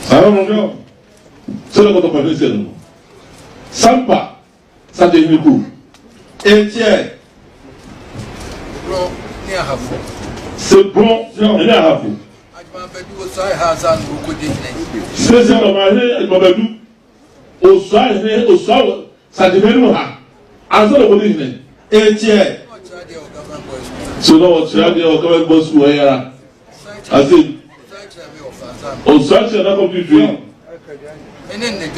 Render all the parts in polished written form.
Sampamanhene. C'est le contempt. Sampa, ça devient coup. Et tiens. C'est bon, il est à vous. C'est Dormahene, Dormahene. Au soir, ça devient nous. En ce moment, et tiens. Selon tu as dit au quand même boss ou ailleurs. Assez. Au soir, tu as comme tu fais.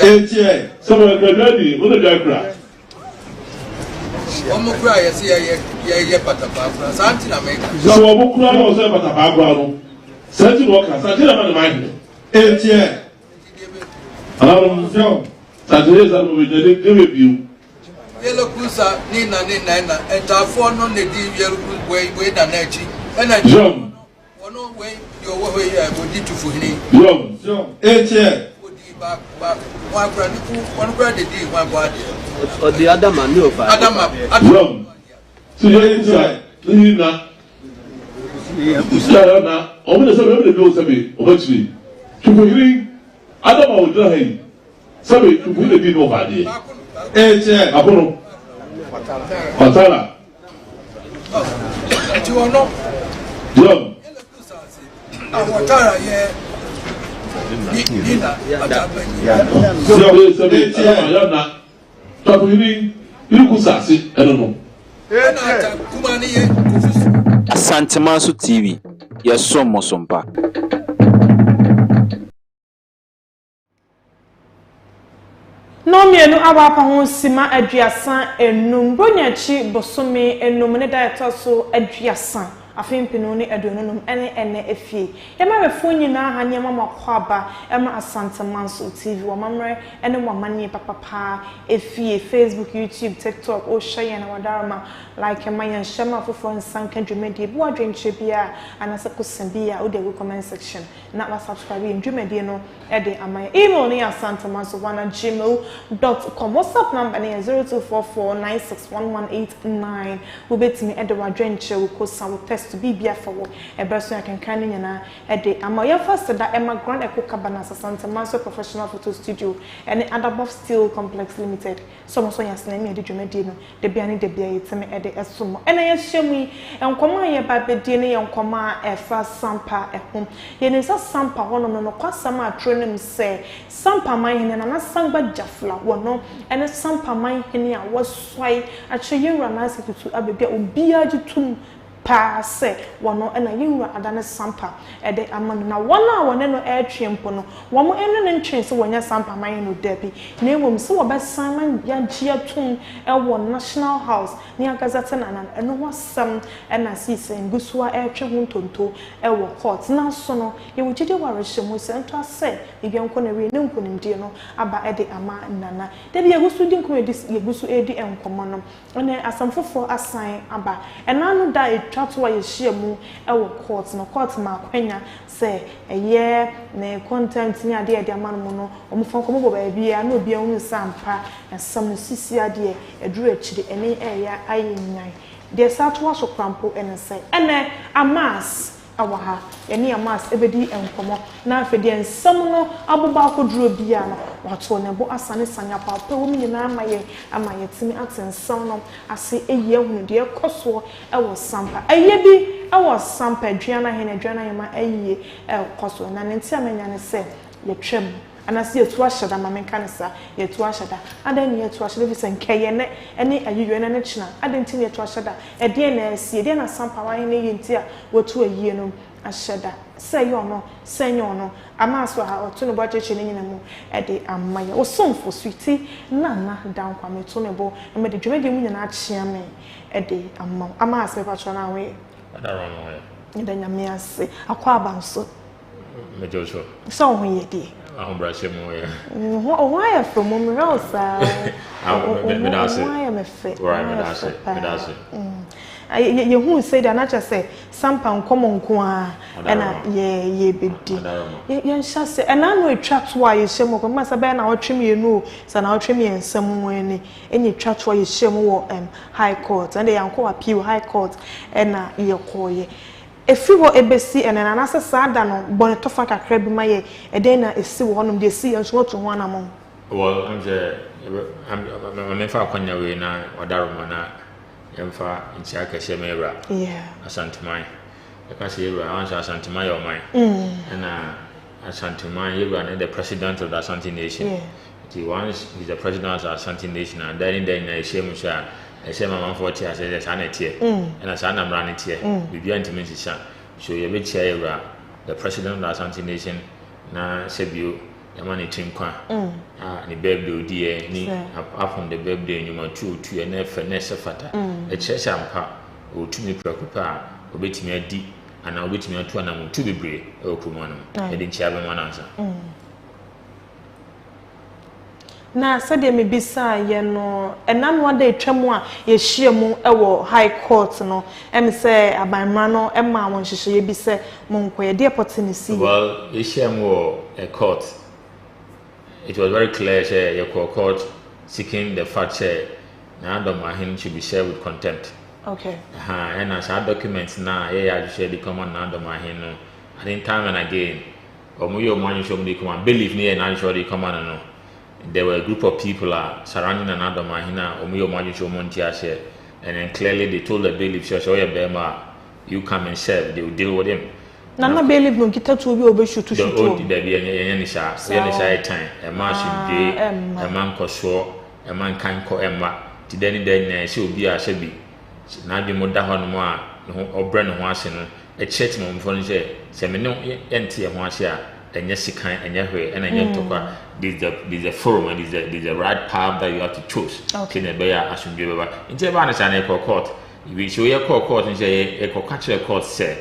Et tiens, ça va être le dit, on est d'accord. On me croit, il y a pas de papa. Ça anti la mec. So on me croit, on sait pas ta papa. Ça tu vois ça dit la main de main. Et tiens. Alors on fait ça dit ça nous veut dire que le bio. Yellow Kusa, Nina, and therefore non the yellow way than Nachi. And I jump. One way your way I would do for him. Jump. Et tiens. Back. One brand the day, one body. Or the other man, no, Adam. So you're not. Sarah, only the bills of me, obviously. To bring Adam will draw him. Somebody to put a bit of idea. Eh, Apollo. Patala. You are not. Jump. Watara, yeah. Sampamanhene TV, yes, so Mosompa. No mienu abapa ho sima aduasan enum bonyachi bosome enum ne director so aduasan afempino ne adononum ene efie ema befo nyina ha nyema makwaba ema Sampamanhene TV wo mamre ene wo manie papa efie Facebook YouTube TikTok o share na wadarama like mayan shama fofo nsanka dwumedie bo adwenche bia anase kosambia o de comment section na wa subscribe dwumedie no ede amaya email ni Sampamanhene@gmail.com WhatsApp number ni 0244961189 wo betimi ede wadwenche wo kosa wo test to be for a person I can kind of a amaya first that Emma Grand Eco Cabana Sampamanhene Professional Photo Studio and Adabov Steel Complex Limited. Some so yes name did you medino the biani de bia teme ede esumo and I shame we and come ye by bedini and come a first sampa at home. Yen is a sampa one no kwasama training say Sampamanhene and a samba jafla one no and a Sampamanhene was sway actually you run nice to a baby ubia to passe wono ena yiwa adane sampa ede amano na wona wona no etwempo no womo eno ne ntwen se wonya Sampamanhene no dabi na emom se wo besan man ya gia tum ewo National House ni agazate na eno wasam ena sise ngusua etwe ho ntonto ewo court na so no ye wogide warehye se ento ase ebi enko na we ne nkonimdie no aba ede ama nana dabi yegusu di nkomedi yegusu edi enkomo no ene asamfofo asan aba ena no da Twa ye share mu ewo court no court ma kwanya say eye na contempt ni ade ade amanu mu no omfon ko bo ba bia na obi anu sampa ensam sisi ade eduru akiri ene eya ayenyan de satwa so krampo ene say ene amas awaha ene amas ebedi enkomo na afede ensam no aboba akoduro bia no wato ne bo asane sanya papa wo nyina amaye timi atensam no ase eyi ehunu de ekoso ewo sampa eye bi ewo sampa aduana yema eyi ekoso na nti amenya ne se ye twem anase yetu ahyada mamenka ne sa yetu ahyada adan yetu ahyada bi se nkeye ne ene ayiyo ne china adan ti yetu ahyada ede na esi ede na Sampamanhene yenti a wotu ayiye no ahyada seyo no senyo no amaso ha otu no bwacheche ne nyina mu ede amaya osomfo switi nana dan kwa metu ne bo me de dwumedi mu nyina achia me ede amma amase patro na we adaro no he ede nyame ase akwa abanso mejocho so ho yedi ahombrashe mu ye ho ya from mu rosa me dase me dase you say that not just say sampa nkomo nko a na ye bedi ye sha say and I know attract why you shemo ko masa be na otwem ye no sa na otwem ye nsam wani any attract why you shemo wo high court and they anko appeal high court and na ye koye efi wo ebesi ene na nasa sada no bone tofa kakra bi maye e den na esi wo honom de si enso to ho anamon. Well, I'm kwanya we na odaroma na yemfa ntia kese mewra. Yeah. Asanteman. E ka se yewra answer asanteman your mind. Na asanteman yewra na the president of the Asante Nation. Yeah. Once he's the president of the Asante Nation and then na shame sha e say mama 40 as say sana tie. And as ana mra ne tie. Bibia intimidation sha. So you be chair yewra the president of the Asante Nation na sebio yamani tinkwa ni birthday die ni upon the birthday nyuma tu na fenese fata e chesha mpa o tumi preocupa obetimi adi ana obetimi atu ana mu tu bebre e okumo no e de nchia be manansa na sade me bisa ye no enam wada etwam a ye hie mu e wo high court no em se abanma no e ma won hihye ye bi se mon koye de opportunity. Well ye hie mu a court. It was very clear say your court seeking the fact say na Dormahene should be served with contempt. Okay. And as our documents now yeah share the command na Dormahene no. I think time and again omuyo man show me command believe me and I show the command no. There were a group of people surrounding an Dormahene omuyo man show montia share and then clearly they told the bailiff so you come and serve, they will deal with him. Nana bailiff no kita to obi obeshu to shoot. The baby any sha time a man should be a man koso a man kan ko emma ti den na se obi a se bi na dwe mo da ho no mo a ho obre no ho ase no e church mo mfo no se me no ente e ho ase a enye sikan enye hwe na enye tokwa this the forum and this the right path that you have to choose. Okay, na be ya asundwe baba nje ba na sha na court we show your court nje e ko catch court say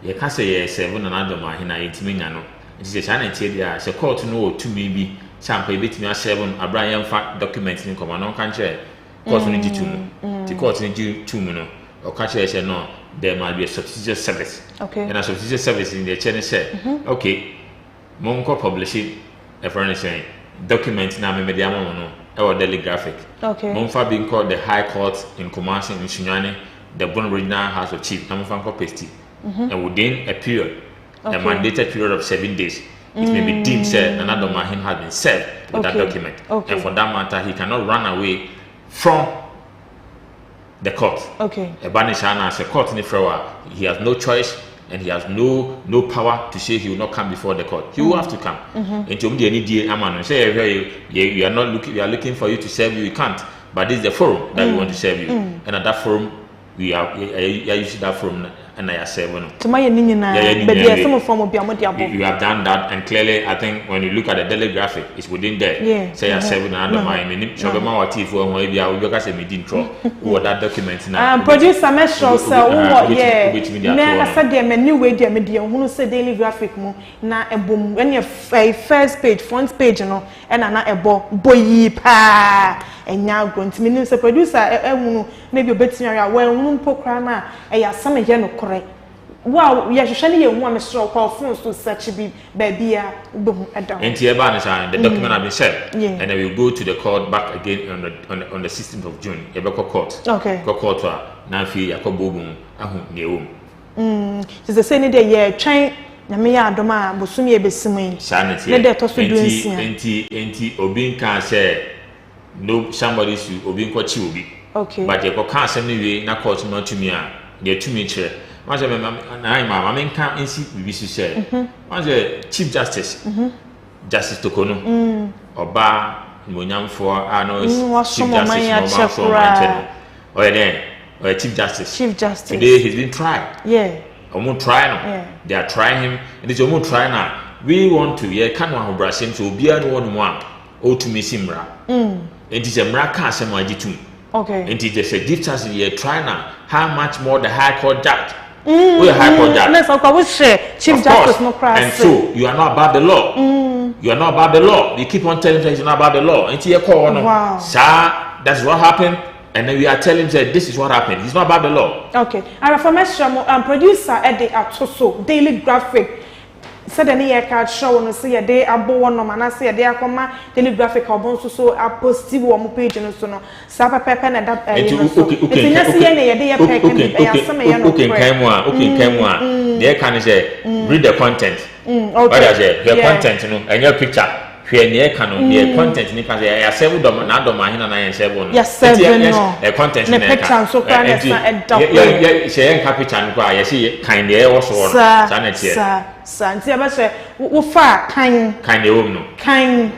ye ka say ye seven na Dormahene yetimi nya no nti se na tie dia se court no o tumi bi sampa ebetimi a seven abraham fa document ni koma no kan che court no gitumu ti court no gitumu no o ka che se no there might be a subsidiary service. Okay, and a subsidiary service in the chain say okay monko publish it e for say document na me media mo no e wo daily graphic. Okay, monfa being called the high court in Kumasi in Sunyani the Bono regional house of chief na monfa ko paste and within a period, a mandated period of 7 days, it may be deemed said another Dormahene has been served with that document. Okay. And for that matter, he cannot run away from the court. Okay. A banishana as a court in the floor, he has no choice and he has no power to say he will not come before the court. He will have to come. And to me, any day, I'm say you are not looking, we are looking for you to serve you, you can't. But this is the forum that we want to serve you. And at that forum, we are using that forum. And I say, you have done that, and clearly, I think when you look at the daily graphic, it's within there. Yeah. Say, I say, we don't mind. Show them our teeth for maybe I will look at me didn't draw. What that document now? Producer, Metro, so yeah. I said, there are new way, dear media, who say daily graphic more now a boom when you first page, front page, you know, and a boy pa. And now going to me, producer, maybe a bit scenario where one pokrama, a summer here no correct. Wow, we are shiny one Mr. Call phones to such be baby. And the document have been said, and then we'll go to the court back again on the 16th of June. Ebeko court. Okay. Court now feel Yakobum, Neum. It's the same day, yeah, train. Namia Doma, Bosumi Besimi. Sanity. Let that also do it. Obin can say no somebody should Obin Kochi. Okay. But you can't send me na court not to me. They're too much. Once I'm can't see BBC said. Once a Chief Justice, Justice Tokono, Oba, Munyam for Chief Justice, or then, or Chief Justice. Chief Justice. Today he's been tried. Yeah. Almost trying. Yeah. They are trying him, and it's almost trying now. We want to, can't want to brush him to be an one, or to miss him. It is a miracle, some idea too. Okay. And it is a difference in your trainer. How much more the High Court judge? The High Court judge. Let's share. Chief Justice no cry. And so you are not about the law. You are not about the law. You keep on telling him you're not about the law. And you call wow. Sir, that's what happened. And then we are telling him that this is what happened. It's not about the law. Okay. And from producer Eddie Atoso, daily graphic. said any year card show no say they abo no man say they akoma telegraphic obon so a positive wo page no so no sa papa na da okay they can say read the content what I say the content no and your picture hwe ne e kan no the content ni kan say ya seven dom na Dormahene na yen seven no the content na picture so kan na yeah share picture no kwa ya see kan de e wo so no sa na tie sa nti aba say wo fa kan de wo no kan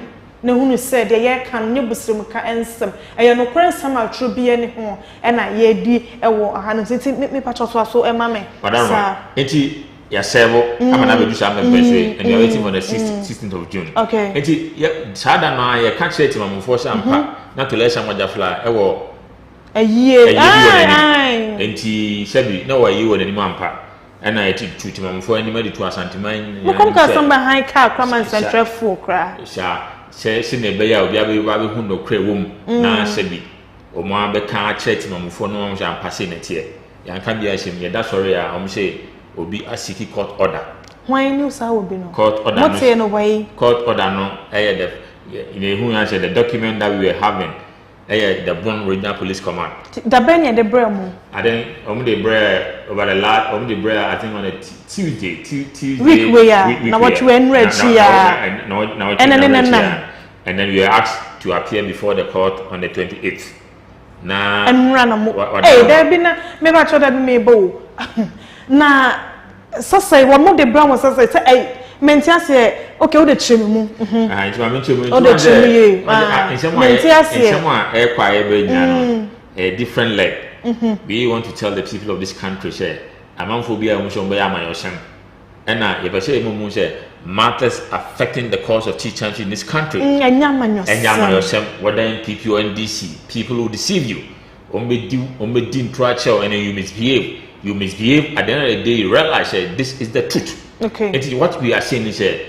na hunu said ye kan nye busrum ka ensem eye no kran sam atro bia ne ho e na ye di e wo aha no nti me pacho so e ma me sa enti ya servo amana be do some person and you are waiting on the 16th of June okay enti ya sada na ye ka chere timam for sampa na to lesson wajafla e wo aye enti sebi na wa yi wo ni mampa and I to timam for any medi to asanteman mo kom ka some behind car crama central full cra say ne be ya obi ba be hu no kra wom na sebi o mo abeka chere timam for no mo jam passe na tie ya kan bia shim ye da sorry a o say obi asiki court order why you say obi no court order what say no way court order no the in who answer the document that we were having the Bono regional police command the ben the bremo I then the bread over the last the bread I think on a Tuesday week now what you read here and then we were asked to appear before the court on the 28th na and run hey there be na me ba cho that me bo na so say what more the brown was say hey mentia say okay o de chemu mu it ma chemu o de chemu ye mentia say someone e kwa e be nya no a different leg we want to tell the people of this country say amanphobia mu so be amayosem ena ye be say mu say matters affecting the cause of teachers in this country enyamayosem whether in PPO and DC people who deceive you omedi intracho and you misbehave at the end of the day you realize that this is the truth okay and what we are saying is that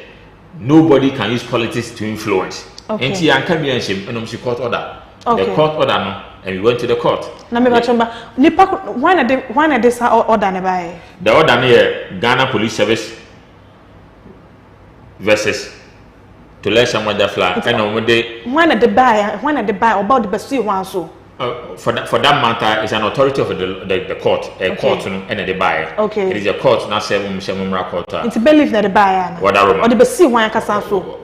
nobody can use politics to influence and see and come here and she court order the court order no and we went to the court na me bachomba nipa why na this order ne buy the order near Ghana Police Service versus to let someone that fly and on the when they buy about the best one so for that matter is an authority of the court court and the buyer okay it is a court not seven court it's believe that the buyer or the best one kasa so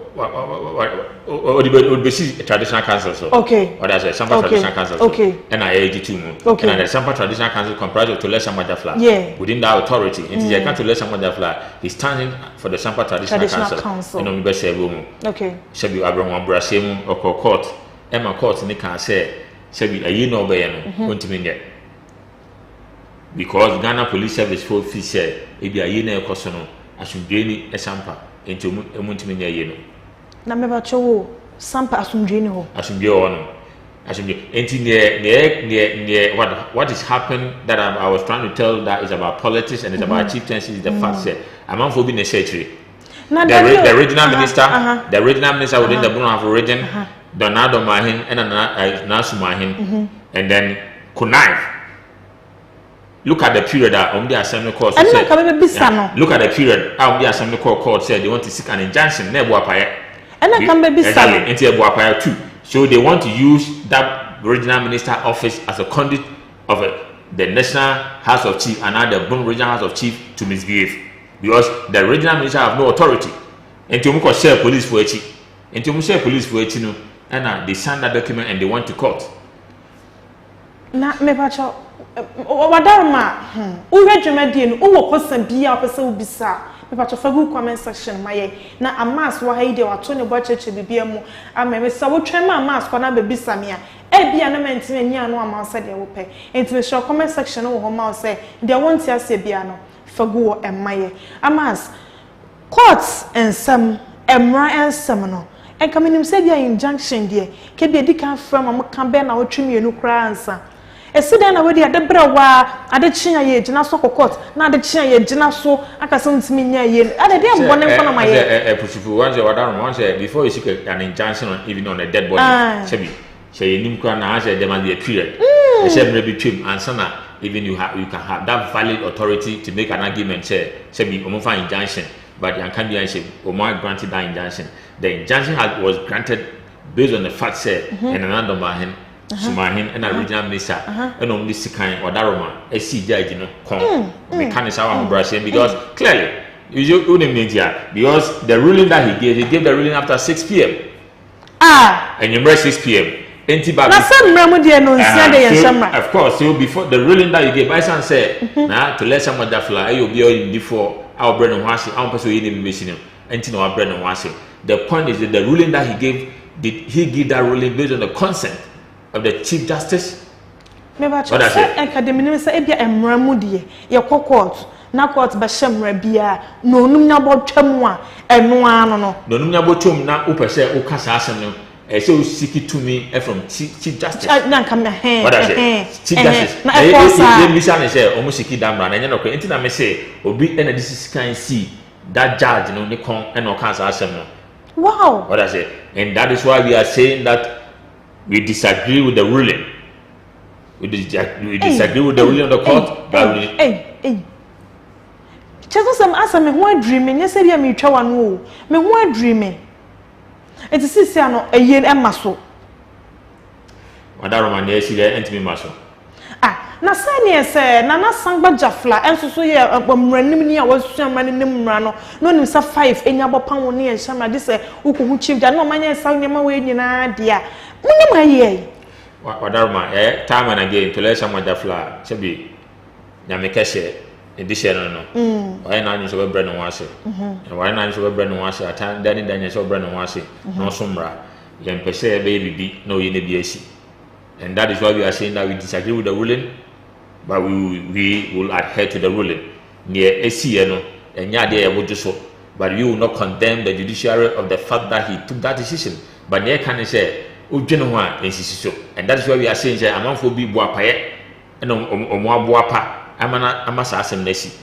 or the best traditional council so okay or that's a Sampa traditional council okay and I AG2 okay and the Sampa traditional council comprised of to let someone that fly within that authority it is a country to let someone that fly he's standing for the Sampa traditional council and on be say okay shebi abraham brasem or court Emma court ni can say Sebi a no be no continue there because Ghana Police Service for official e bi ayi na ekoso no asundwe ni esampa enti emuntimi na ayi no na me ba chowo sampa asundwe ni ho asundwe ho no asundwe enti ne what is happened that I was trying to tell that is about politics and it's about chieftaincy is the fact that among for being a secretary the regional minister within the Bono region Dormahene and Nasumahene and then Kunai. Look at the period that the assembly court said. Look at the period how the assembly court said they want to seek an injunction. Too. So they want to use that regional minister office as a conduit of the National House of Chief and now the Bono Regional House of Chief to misbehave because the regional minister have no authority. And to share police for each. And to share police for each. And they signed that document and they went to court. Na me bacho wadarma uwe dwumadi no wo kwasam bia opese ubisa me bacho fagu comment section maye na amas wa haide wato ne bo cheche bibia mu ameme sa wo twema amas kwa na bebisa me a bia na mentime nya no amansa de wo pe enti show comment section wo ho ma say de wonti ase bia no fagu wo emaye amas courts and some emra and some no and come in say injunction there ke be di kan from am kan be na wo twemienu kra ansa e se den na we dey adebra wa adechia ye gina so court na adechia ye gina so akasa ntimi nya ye ade dey mbone mfa na maye pusufu one say wadan one say before you seek an injunction on even on a dead body say nim kra na say there must be a period e say maybe twem ansa na even you can have that valid authority to make an argument say be omofa injunction but you can't be answered. Omar granted that injunction. The injunction was granted based on the fact said and another Dormahene, Sampamanhene, and original minister, and only Sikan or Daroma, a sea judge, mechanics our brushing because clearly, because the ruling that he gave the ruling after 6 p.m. And you remember 6 p.m. Of course, so before the ruling that you gave, my son said, now to let someone that fly, you'll be all before our bread and washing, our person in the and our bread and washing. The point is that the ruling that he gave, did he give that ruling based on the consent of the Chief Justice? What I said, Academy say, Ebia and Ramudi, your court, now court Basham Rabia, no number Chamwa, and no one, no number Chum, now Upase, Ukasasano. So seek it to me from Chief Justice. What I say, Chief Justice. I say, almost seek it down, and you know, anything I may say, or be any this kind see that judge, no, Nikon, and no cancer assembly. Wow. What I say, and that is why we are saying that we disagree with the ruling. We disagree with the ruling of the court, but we. Just some answer me, who dreaming? Yes, I am mutual one. Me who dreaming. It is this no a year and muscle. Madame Romane, she ain't me muscle. Na sani say nana sangba jafla enso so ye omranim ni a wasu amane nim mra no nim sa 5 enyabo pan woni e shama de say ukohu chief ja no manya sa nyama we nyina de a munim aye wadarma time and again to let someone jafla sebi nyame kese edition no why na nyi so be bre no wase why na nyi so be bre no wase atan dani dani so bre no wase no so mra yem pese be bibi no ye ne bi asi. And that is why we are saying that we disagree with the ruling, but we will adhere to the ruling. Near ACN, and Yadia would do so. But we will not condemn the judiciary of the fact that he took that decision. But near can say, Ujenoa, and so. And that is why we are saying, I'm not for be Boapaye, and Boapa, Amasasam Nessi.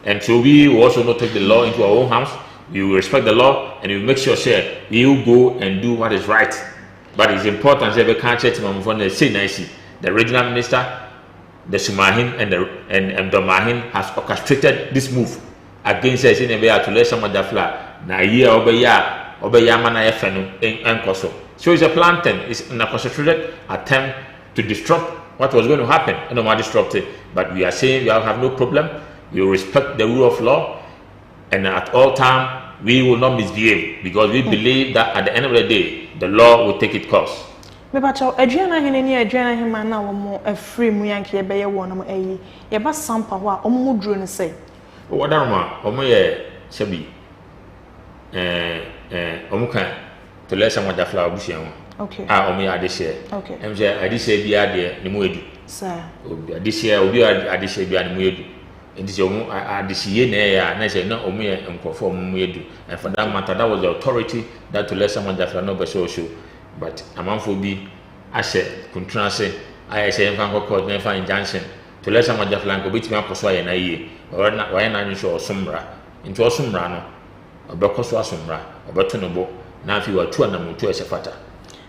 And so we will also not take the law into our own hands. We will respect the law, and we will make sure, we will go and do what is right. But it's important that we can't check him from the same the regional minister, the Sampamanhene and Dormahene has orchestrated this move against us in a way to let someone that fly. Na year obeya mana efenu en koso. So it's a planting, it's an orchestrated attempt to disrupt what was going to happen. And no more disrupted. But we are saying we have no problem. We will respect the rule of law, and at all time we will not misbehave because we believe that at the end of the day the law will take its course. Me bacho Adriana hene ni Adriana hema na wo mo afri mu yanke ye beye wo no mo ayi ye ba sampa ho a omo duro ne sei o wadarma omo ye sebi omo kan to let someone that flower bush yan okay omo ya adehye okay em je adehye bia de ne mo edu sir obi adehye obi adehye bia ne mo edu enti se omo adehye na ya na se na omo ye nkofo omo mo edu and for that matter that was the authority that to let someone that flower no be show. But a man for be I said, contrase, I say, court, never injunction to let someone just like a bit more persuade a year, or not why not show sombra into a sombrano, or becoswa sombra, or buttonable. Now, if you are 2 and 2 as a fatter.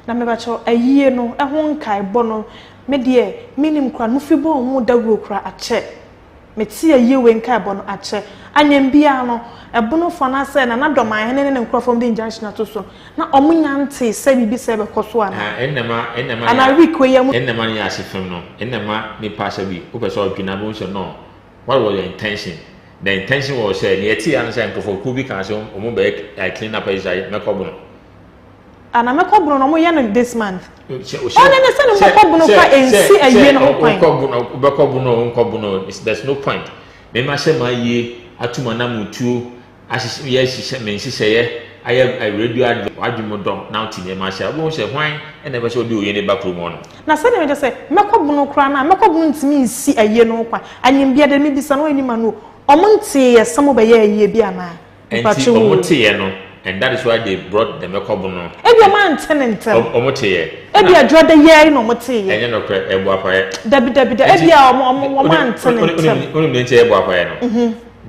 Now, a year no, a won't kai bono, me dear, minim cran, mufibo, more the rookra a check. Me see a year when kai bono a check, and yen biano. A Bono fana said, and another Dormahene and crop from the injunction to so. Now, Omunyanti say, be seven Coswana. And I require in the money as if no, in the man, me pass a week, who saw Ginabos no. What was your intention? The intention was said, yet he answered for Kubi Council, or Mubek, I clean up as I make up. And I'm a cobron yan this month. Oh, there's no point. They must say my year. Atumana mutu asisi she say I radio adwumodom now tin ma sha bo se hwan e na be se odi oye ne ba promo no na se na me say mekobuno kra na mekobuno ntimi nsi aye no kwa anyim bia de me bisa no ani ma no omonte ye samo be ye aye bia na enti omonte ye no and that is why they brought the mekobuno e bia man tenentem omonte ye e bia dwoda ye no omonte ye enye no kra e bo apaye dabi e bia o man tenentem onu nche e bo apaye no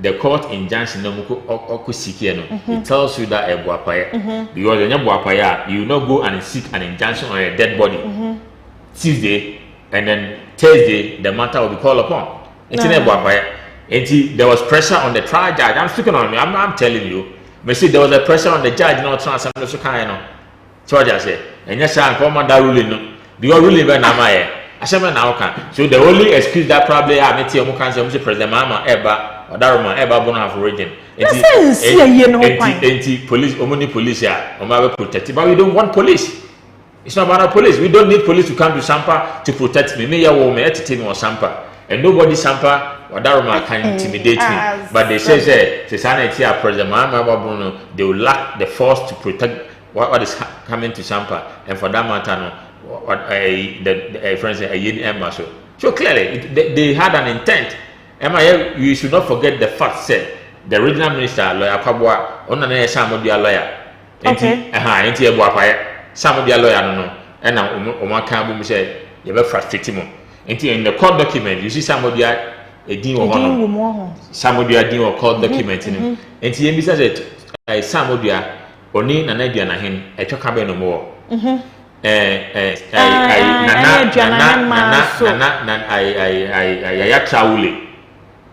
the court injunction no it tells you that because you will not go and seek an injunction on a dead body Tuesday and then Thursday the matter will be called upon. It's in There was pressure on the trial judge. I'm speaking on me. I'm telling you. Me see there was a pressure on the judge not to answer so kind no. So I just say, and yes, I'm come that ruling no. Because ruling when am I? I say now can. So the only excuse that probably I met you can say President Mama Eba or Daruma Eba Bono have origin. Police, only police here, protected. But we don't want police. It's not about police. We don't need police to come to Sampa to protect me. Me ya wo me to take me on Sampa. And nobody Sampa or Daruma can intimidate me. But they say sanity President Mama Bono, they will lack the force to protect what is coming to Sampa. And for that matter, no, what the friends say Emma so clearly they had an intent. Emma, you should not forget the fact said the original minister lawyer Kabwa on an Samodia lawyer. Okay. Samodia lawyer no and Oma Kambu say you were frustrating him. In the court document you see Samodia a dean or Samodia dean or court document in him. And he said Samodia Oni and Nadia Nahin a chocabe no more.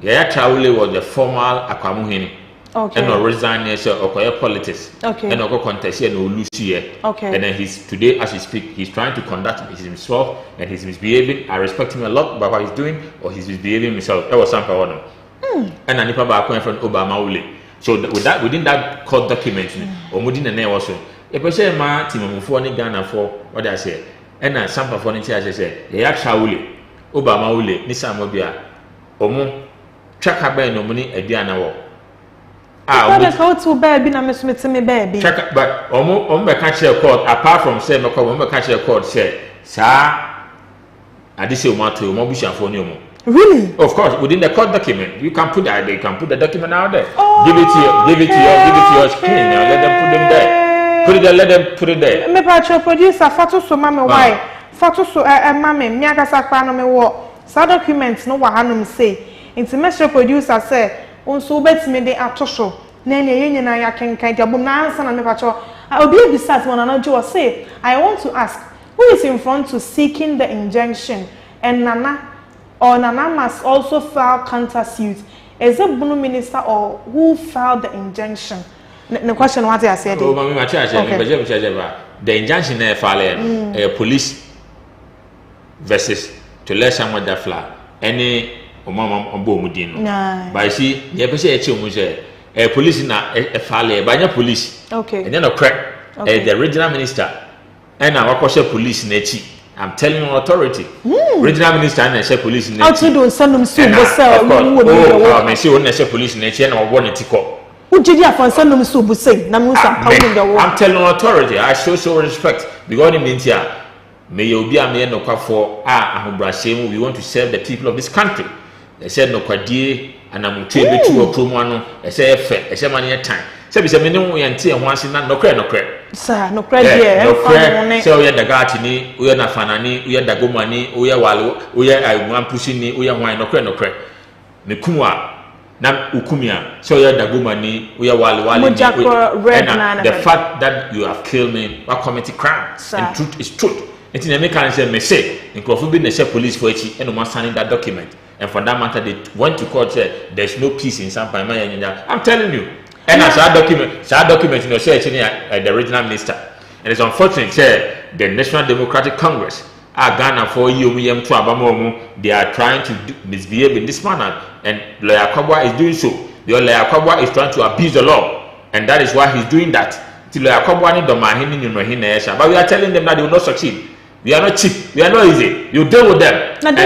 Yaya Traule was the formal Akwamuhene. Okay. And resigned as a politics. Okay. And Oko contest and Lucia. Okay. And then today as we speak, he's trying to conduct himself and he's misbehaving. I respect him a lot by what he's doing, or he's misbehaving himself. That was something I know. And I nipa ba from Obama Ule. So within that court document, Omudin and also. A person ma Timofo ni Ghana for what I say. And I sample for the I say, Yaya Traule, Obama Ule, Nisamobia, Omo. Chaka be no money ediana wo but how to baby na me baby chaka but omo be catch a court apart from say me ko be catch a court say sa adise o mato o bushafo ni omo really of course within the court document you can put that, they can put the document out there. Give it to your screen now, let them put them there, let them put it there. Me patcho producer fatu so mama why fatu so mama me akasa kwa no me wo sa documents no wa hanom say intimation producer say onso betime de atosho na enye na ya kenkan de bom na ansa na me pacho obi ebisat one anajo say I want to ask who is in front to seeking the injunction and Nana must also file counter suit. Is it Bono minister or who filed the injunction? The question what I said. Oh, mama, the injunction na file police versus to let someone that fly any Omudin. But I see, you ever say a police na a file, by police. Okay. And then a crack, the regional minister, and I work police nechi. I'm telling you authority. Regional minister and I police nechi. How to do send them soon? I say when I say police nechi and I want it to call. Who did you for send them soon? I'm telling you authority. I show so respect because it means here. May you be a man no for we want to serve the people of this country. They said no kwadie and I'm to be to a promo. I say I say money time. Say be minimum we and once in no credit. Sir, no credit. No credit. So we are the Gatini, we are the Fanani, we are the Gomani, we are Walu, we are one pushing, we are wine no credit. Mekumwa na ukumia. So we are the Gomani, we are Walu. The fact that you have killed me, what committed crime, and truth is truth. It's in American say me say in Crawford say police for it and no signing that document. And for that matter, they went to court said there's no peace in Sampamanhene. I'm telling you. And as that document, you know, say the original minister. And it's unfortunate, say the National Democratic Congress, Ghana for you, they are trying to misbehave in this manner. And Lawyer Kabwa is doing so. The Lawyer Kabwa is trying to abuse the law. And that is why he's doing that. Dormahene, but we are telling them that they will not succeed. We are not cheap. We are not easy. You deal with them. And so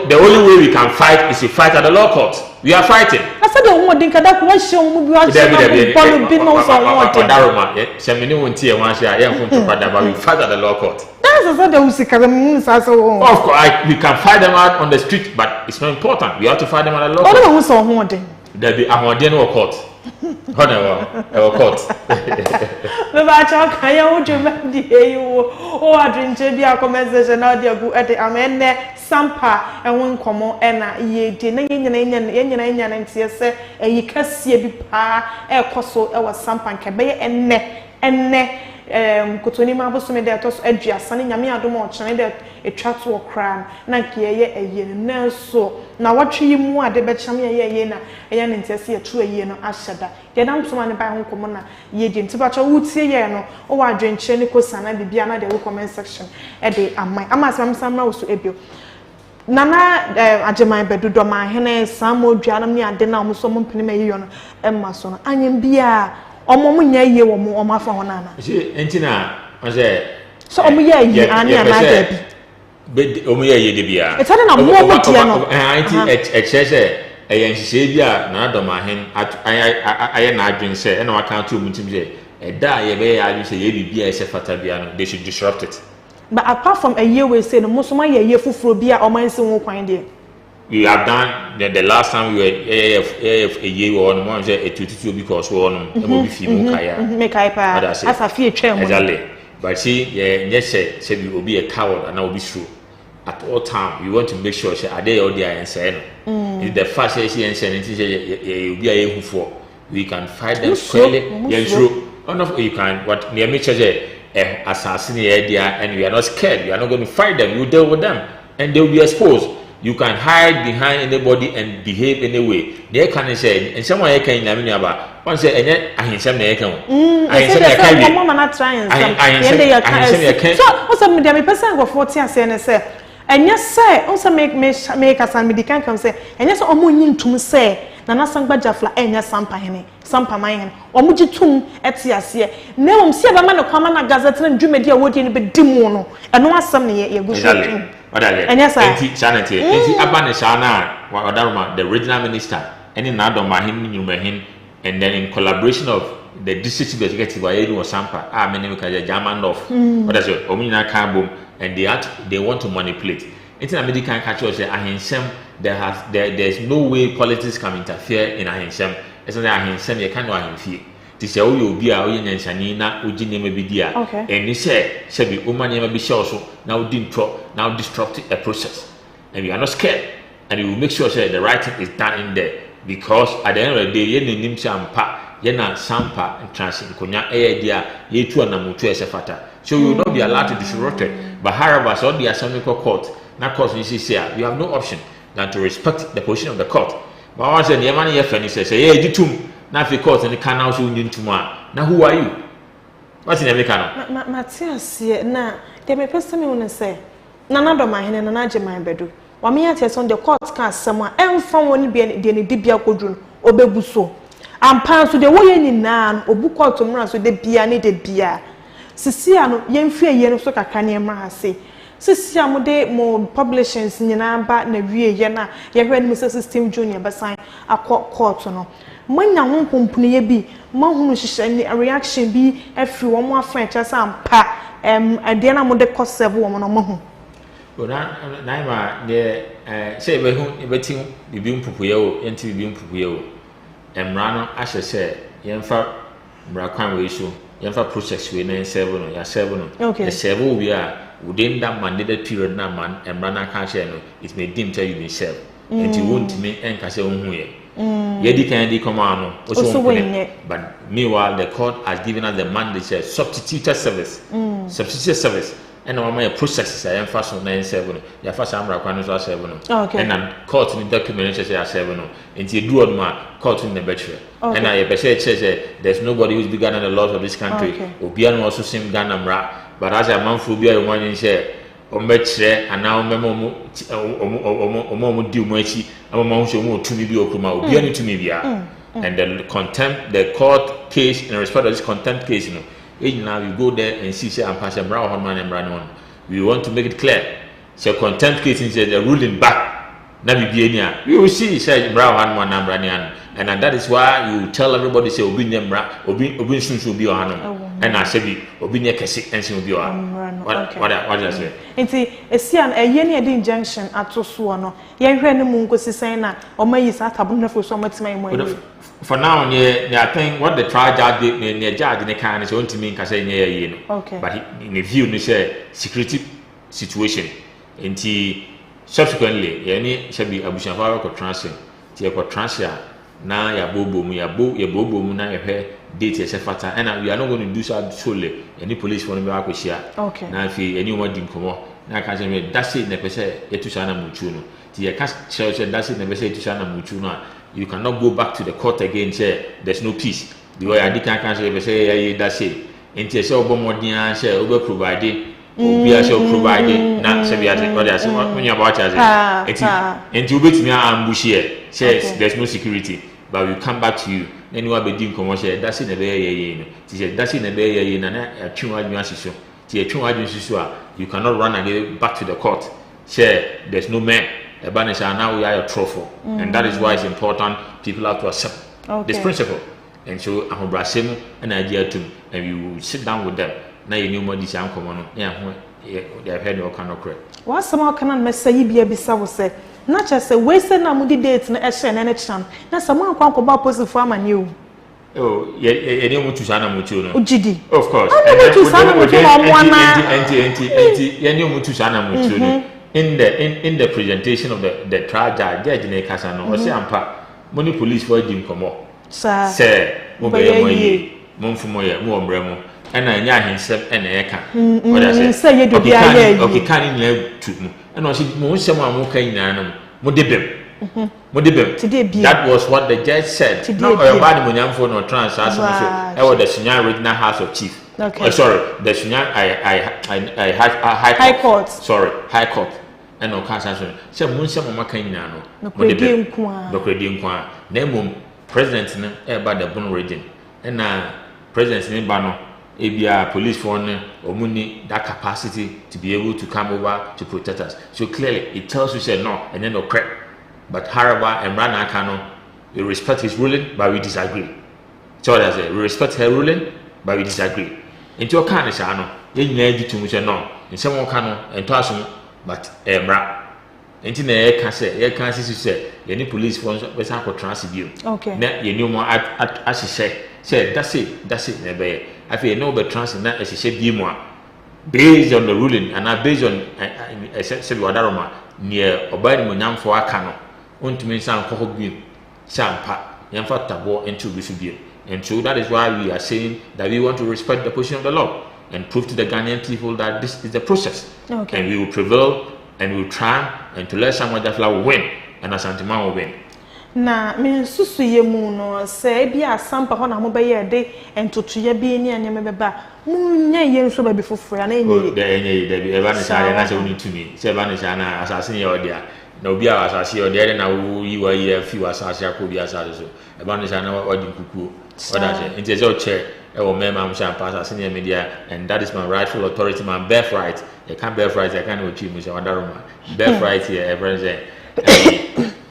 the only way we can fight is to fight at the law court. We are fighting. I said the woman didn't that question. We fight at the law court. Of course, we can fight them out on the street, but it's not important. We have to fight them at the law court. There be a court. Our court. The battle can you drink a conversation out there go at the amende sampa and one common and ye dinner and say a ye can see a pa a coso our sampan cabe and ne kotoni ma bosome de atos aduasa ne nyame adom o chene de etwa to okra na nke ye eye na so na watwe yi mu ade be cham ye na eya ne ntese ye tu eye no ahyada de nam so ma ne ba ho komo na ye di nti ba cha wutie ye no o wa adwenche ne kosana bibia na de comment section e de amai amasam samra wo so ebio nana ajeman bedu Dormahene samo duanam ni ade na omo so mo mpene ma yeyo no emma so no anyem bia omo mo nya ye wo mo omo afa ho nana entina on say so omo ye yi ani amada bi omo ye de bia e tane na mo mo tie no anti chese eyen hihye bia na Dormahene aye na adwen se e na waka to mutim se e da ye be ya adwen se ye bibia e se fata bia no they should disrupt it. But apart from a year we say no musoma ye fufuro bia o man se won kwan de we have done the last time we were a year or no one say a 22 because we on e mo bi fi mu kaya make hyper as a fie twem exactly but see yes say we obi a coward and obi true at all time we want to make sure say ade all there and say no if the first say and say say obi a hufo we can fight them squarely yes true enough you can what near make sure assassin idea and we are not scared. We are not going to fight them. You deal with them and they will be exposed. You can hide behind anybody and behave anyway. They can say and someone can about one say and I him na can. I say mama na try and some. So what's up me person go 40 and say and yes say also make as and me can come say and yes omo nyintum say na sangba jafla enya Sampamanhene omo gitum etiase na om se ba ma ne kwama na gazette na dwumedi a wodi ne be dimu no eno asam ne ye gusu enya sanity enti aba ne sha na wadaruma the original minister eni na Dormahene nyumahene and then in collaboration of the district executive ayedu or Sampa many ka German of what is it omo nyina kan bom and they want to manipulate enti na medical catch us say ahensem there's no way politics can interfere in ahensem it's not ahensem you can't know ahemfie ti say o yo bi a o ye nyansani na ogi nema bi dia and ni say bi o ma nema bi show so na o di ntro na o disrupt a process and we are not scared and we will make sure say the right thing is done in there because at the end of the day ye nanim champa ye na Sampa transit konya dia ye tu anamutu esefata so you will not be allowed to disrupt it but however so the assembly court na court you see you have no option than to respect the position of the court. But once the man here finish say yeah ditum na fi court and can also ditum na who are you? What in America no? Matias na the me person me won say nana Dormahene nana ajeman bedu. Wa me ati on the court can asema emfa woni bi de ne dibia kodru obebu so. Ampa so de wo ye nyina obu court mra so de bia ne de bia. Sisia no yemfi ye no so kakra ne ma ha say sisi amude mo publishings nyina ba na wie ye na ye hwe ni system junior basan akọ court no manya ho pompune ye bi mahunu hihye reaction bi afri wo mo afa echa Sampa ade na mo de cost serve wo mo no mahu ona na ma de say be hu ebeti bibi mpupuye o enti bibi mpupuye o emra no ahye se yemfa mra kwan we so yemfa process we na serve no ya serve no e serve wo bi a within that mandated period na man emrana can share no it may deem tell you been served and you won't me enka say ohun ye ye can di come on no but meanwhile the court has given us the mandate say substituted service and no my processes I am fashion 97 ya fashion amra kwan so 7 no and court in document say 7 no and you do ma court in the betray and I be say there's nobody who's bigger than the laws of this country obi an also same Ghana mra but as a man for be a one share on betray and now memo omo di mo achi amama ho mo tumi bi okuma obi an tumi bia and the court case in respect of this contempt case you know now you go there and see say Ampa say brown man and brown one we want to make it clear say contempt case is the ruling back na bibiania you will see say brown man and brown and that is why you tell everybody say obi nyemra obi sunsu obi ohanom and I say bi obi nye kese ensin obi oha what does say enti esian eye ne de injunction atoso no ye hwe ne mu nkosi san na o mayi sa tabun na fo so matima mo for now I think what the trial judge the judge ne kan say onti me nka say nye ye no but in the view ne say security situation enti subsequently ye ni shabi abusiafa ko transfer ti ko transfer na ya bobo mu na hwe date as a fata, and we are not going to do so solely. Any police for me, okay. Now, if anyone didn't come up, now I can say that's it. Never say to Sana Muchuno. The church and that's it. Never say to Sana Muchuno. You cannot go back to the court again. Say there's no peace. The way I can't say that's it. And say Obomodia say over provided. We are so provided. Not say we are when you're about and you wait me ambush here. Says there's no security, but we come back to you. Then you are being commercial. That's in the bay. That's in the bay. And a true administration. You cannot run again back to the court. Say there's no man. A banish now we are a trophy, and that is why it's important. People have to accept this principle. And so I'm brashing an idea to, and you sit down with them. Now you know more this young common. Yeah, they have heard your kind of correct. What some can say you be a bisa say? Not just a wasted namudi dates and any chance. Now someone can't come up with the farm and you. Oh, yeah, you don't want to sign a mutual. Ujidi. Of course. I don't want to sign a mutual. In the presentation of the trial judge in Casano, or say Ampa, money police for Jim Como. Sir, Mobile, Monfumoya, Mombremo, and I know himself and Eka. What I say, you do be okay, canning love to me. And I said, Most someone who came in Modibim. That was what the judge said. No, a bad money for no trans as I was the senior regional house of chief. Okay. Sorry, the senior I high court. Sorry, high court. And no cancellation. So, Munsa Mama Kainano, no credit. Name president about the Bono region. And now, President in Bano, ABR police for or money that capacity to be able to come over to protect us. So clearly, it tells you, say no, and then no crap. But Haraba and Rana Kano, we respect his ruling, but we disagree. So that's it. We respect her ruling, but we disagree. Into a kind of Shano, you need to say no. In some Kano and Tossum, but Emra. Into the air can say, any police force was for transibute. Okay. Now you know more as she said, that's it, never. I feel no but transit as she said, be more. Based on the ruling and not based on a said Wadaroma near Obadi Munam for Akano. To me, some Kohobin, Sampa, Yamfa Tabo, and to Bisubi. And so that is why we are saying that we want to respect the position of the law and prove to the Ghanaian people that this is the process. Okay. And we will prevail and we will try and to let someone that will win and Asantima will win. Na me susu ye mu no say bia sampa ho na mo be ye de entoto ye bi ni anya me beba munya ye nso ba bi foforo na enye de enye de bi eba ne sare na se woni tumi se eba ne sare na asase ye odia na obi a asase ye odia de na wo yi wa ye fi wa asase akobi asase so eba ne sare na odi kukuo oda se nti se o che e wo mema am champa asase ne media, and that is my rightful authority, my birthright. You can't birthright, I can't ochi mu se wadaroma birthright here everyone say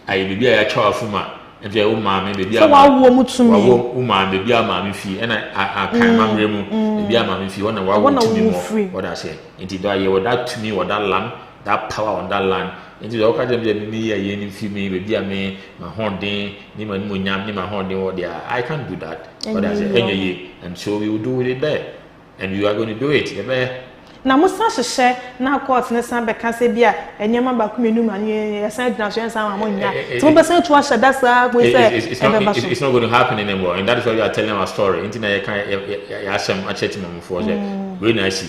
I be a child for my and your mammy, baby. So, I will to me, woman, baby, mammy fee, and I can't remember, baby, mammy fee, one I want to be free. What I say, indeed, I hear that to me, what that land, that power on that land, into the Academy, me, a yen female, baby, me, my horn day, Nima Munyam, Nima horn day, what they are. I can't do that. What I say, and so we will do it there, and you are going to do it. Na musa hye na court ne san be ka se bia enyema ba kumenu ma ne san dina so san ma monya to be san to ahye that sa we say it's not going to happen anymore, and that is why we are telling our story. Intina ya kan ya asem a church mom for say we na see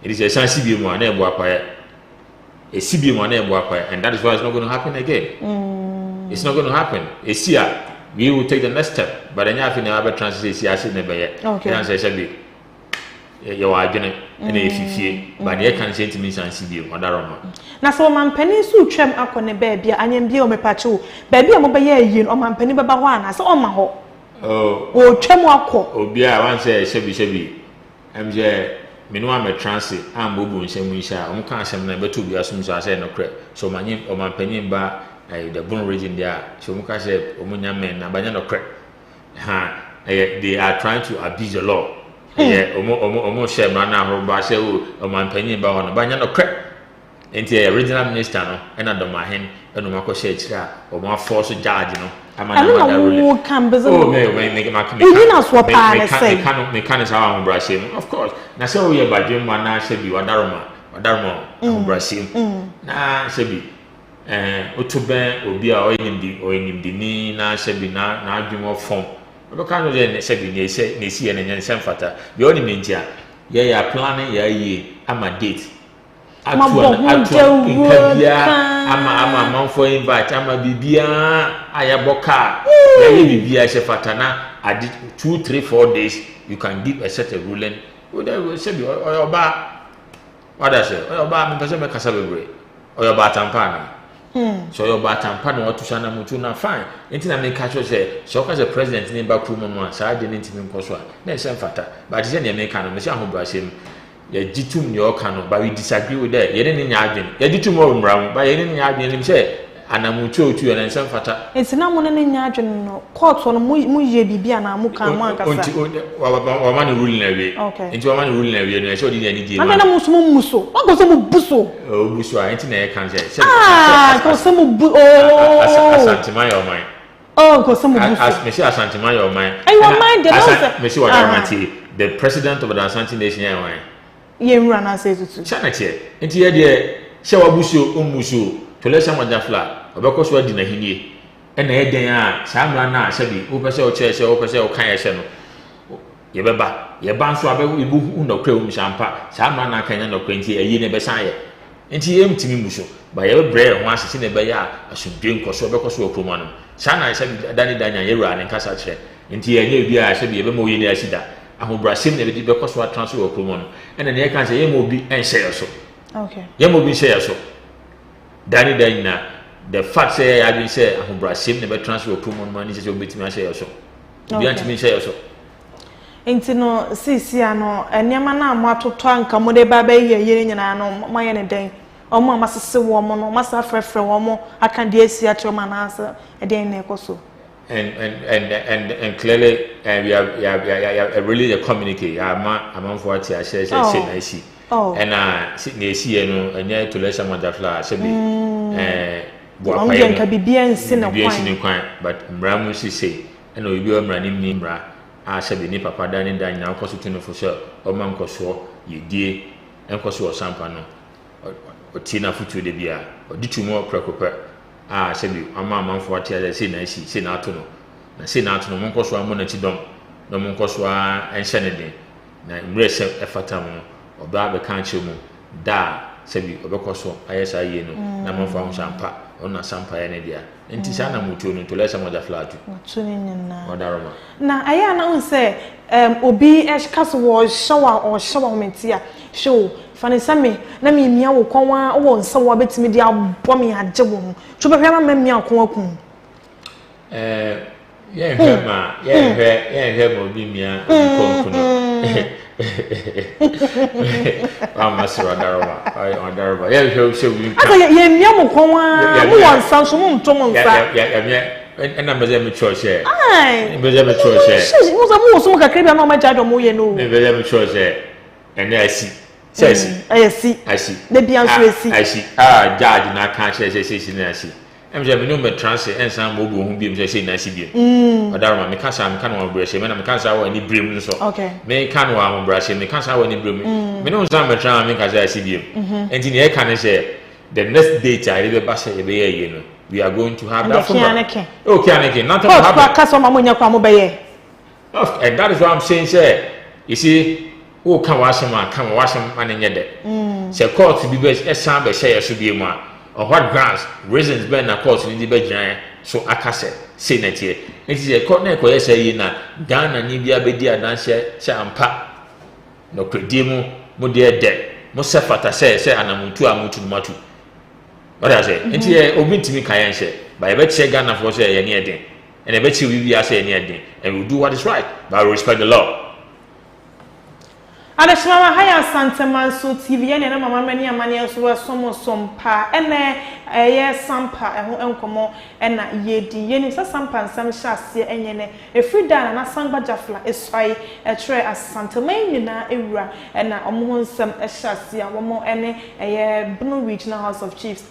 it is a san sibi mu na ebo akwa e sibi mu na ebo akwa, and that is why it's not going to happen again. It's not going to happen. We will take the next step, but enya afi na aba transit si ase ne be ye and say be you are going to but they can't say to me, and see you, Madaroma. Now, so my penny so trim up on a baby, and you be on my patcho, baby, I'm over here, or my penny baba one, I saw my ho. Oh, Chemwako. Oh, Bia, one say, Shabby. I'm there, meanwhile, a transit, I'm Bobo and Shemisha, can't say number 2 be as soon as I said no credit. So my name or my penny bar, the Bono region there, so Muka said, Omunya men, and Banana credit. They are trying to abuse the law. Yeah, almost share man now, but I say, oh, my penny about on a banana crack. And the original minister, and Dormahene, and Marco Shades, or more force of judge, I'm not can make my mechanics are on Brazil, of course. Now, so we are by Jim Mana Shebi, Wadaroma, Brazil. Nah, Shebi, Otuben, Obia, or in the knee, now Shebi, now Jim of form. obeka no de se bi ne si ne nyen se mfata bi oni mentia ye ya planning ya yi ama date interview ama manfo invite ama bibia ayaboka ya ye bibia se fata na adi 2 3 4 days you can give a set of ruling we say bi oba wada say oba me pese me kasa bebre oba tampana so oba tampana watu sana mutu na fine enti na me catch say so ka say president ni ba kru no sa de ni ntimi nkoso a na se mfata but say na me kan no me say ahobrasem ya jitum ni oka no but we disagree with that ye ne nya adwen ya jitum o mram but ye ne nya adwen ni say anamutu otu na se mfata enti na mo ne nya adwen no court no mu ye bibia na mu kan mo ankasa wa man rule na we enti wa man rule na we no e show di ni di na mo sumo muso wa go so mo buso buso a enti na e kan say go so mo asantima your mind go so mo buso as me say asantima your mind your mind the me say what guarantee the president of the Asante nation ya why ye nra na say tutu chana che enti ye de she wa buso omuso to le sama jafla obekoso adi na hinie na ye den a samra na asabi wo pese o chese wo pese o kan ye se no ye beba ye ban so abe ibu na kwa mu shampa samra na kan na kwa enti ayi ne be san ye enti ye mtimi muso ba ye bre ho asese ne be ya asudwe nkoso obekoso okroma no sana asabi dani danya ye ra ne nkasa kire enti ye nye bi a asabi ye be mo ye ne asida ahobrasem ne be bekoso atransfer okroma no ena ne kan se ye mo bi enhye so ye mo bi enhye so dani danya the fact say I been say ahobrasem ne be transfer okroma no man se obetimi ahye so bi antimi enhye so enti no sisi ano enema na mo atoto anka mo de ba ba ye nyina no mo ye ne den omo amasese wo mo no masa frefre wo mo aka de asi atre mo na asa e den na ekoso and clearly we are really a communicate among for what I say na isi and na isi no anya to lesha madafla se bi bo akwa nka bibia nsi na kwan but mramu si say and obi o mra ni mra a se bi ni papa da ni da nya akoso tunu fo so o man koso yedie enkoso o sampa no o tina futu de bia o ditumo prekope se bi ama manfo ati ya se na isi se na ato no na se na ato no monkoso amo na ti dom no monkoso a enhye ne den na mre se efata mo oba be kan che mu da se bi obekoso ayesa ye no na manfo ahun sampa ona sampa ya ne dia enti sa na mutu no to lesa moja flatu mutu ni na odaroma na aya na un se obi kaso wo shower mentia show fane same na me mia wo konwa wo nsa wo betimi dia bo me age wo ho to be hwa ma mia kon akun ye hwe ma obi mia kon kuno masro odaroma ye hwe so wi aka ye mia mo konwa mo won nsa so mo nto mo nsa ena meze me church e ai meze me church e mo so mo kakra bia na ma jado mo ye no meze me church e ene asi si de bia so asi judge na kan say na asi emje me no me trans ensan mo bo hu bi me say na asi bi odaroma me kasa me kan wa brashe me na me kasa wa ni brem so me kan wa mo brashe me kasa wa ni brem me no nsan me tran me kasa asi bi enti ne e kan say the next date I be ba say e be ye no we are going to have that from okay nothing happen kasa ma mo nya kwa mo be ye and that is what I'm saying say you see o kan wasema kan wasema anenye de se court bi be esan be share so bi mu a on what grounds reasons be na court ni be giran so akase say na tie it is a court na ko yesa yi na Ghana ni bia be di adanse se ampa no kredi mu de mo se fata se anamuntu amutu matu what I say it is obi ntimi kan yan she ba e be che Ghana for say ye ne eden and e be che wi bia say ye ne eden and we do what is right but we respect the law. Adeshima haya Sampamanhene TV ene na mama mani amane so somo sompa ene ye sampa eho enkomo ena yedi yeni sa sampa nsam hyase enyene efrida na sangba jafla esai etre Sampamanhene na ewura ena omo nsam hyase a womo ene ye Bono Regional House of Chiefs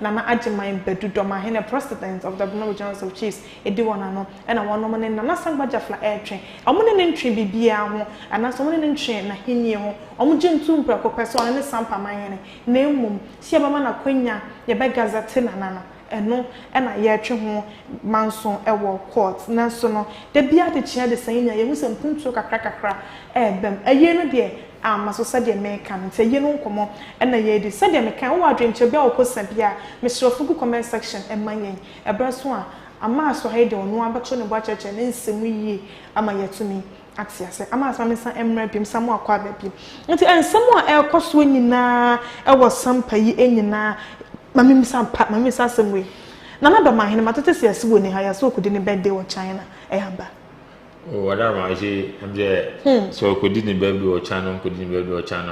na na ajeman bedu Dormahene president of the Bono Regional House of Chiefs edi wona no ena wono ne na sangba jafla etwe omo ne ntwe bibia ho ana so omo ne ntwe na hinye ho omujintu mpra ko person ne Sampamanhene na emum si abama na kwanya ye be gazette na eno na ye twe ho manson ewo court na so no da bia de chia de san nya ye hu sem puntuo kakra bem aye no de amaso se de meka nte ye no nkomo na ye de se de meka wo adwenche bia wo kosa bia me srofu comment section emanyen ebraso a ama so ha de onu abato ne bo cheche ne nsemu yie ama yetumi atiase ama asama mensa emra bim samu akwa babim nti ensamu a ekoso nyina ewo sampa yi enyina mami misa semwe nana Dormahene matete siase wo ni ha ya so kudi ni birthday wo China ehaba oh wada ma je amje so kudi ni birthday wo China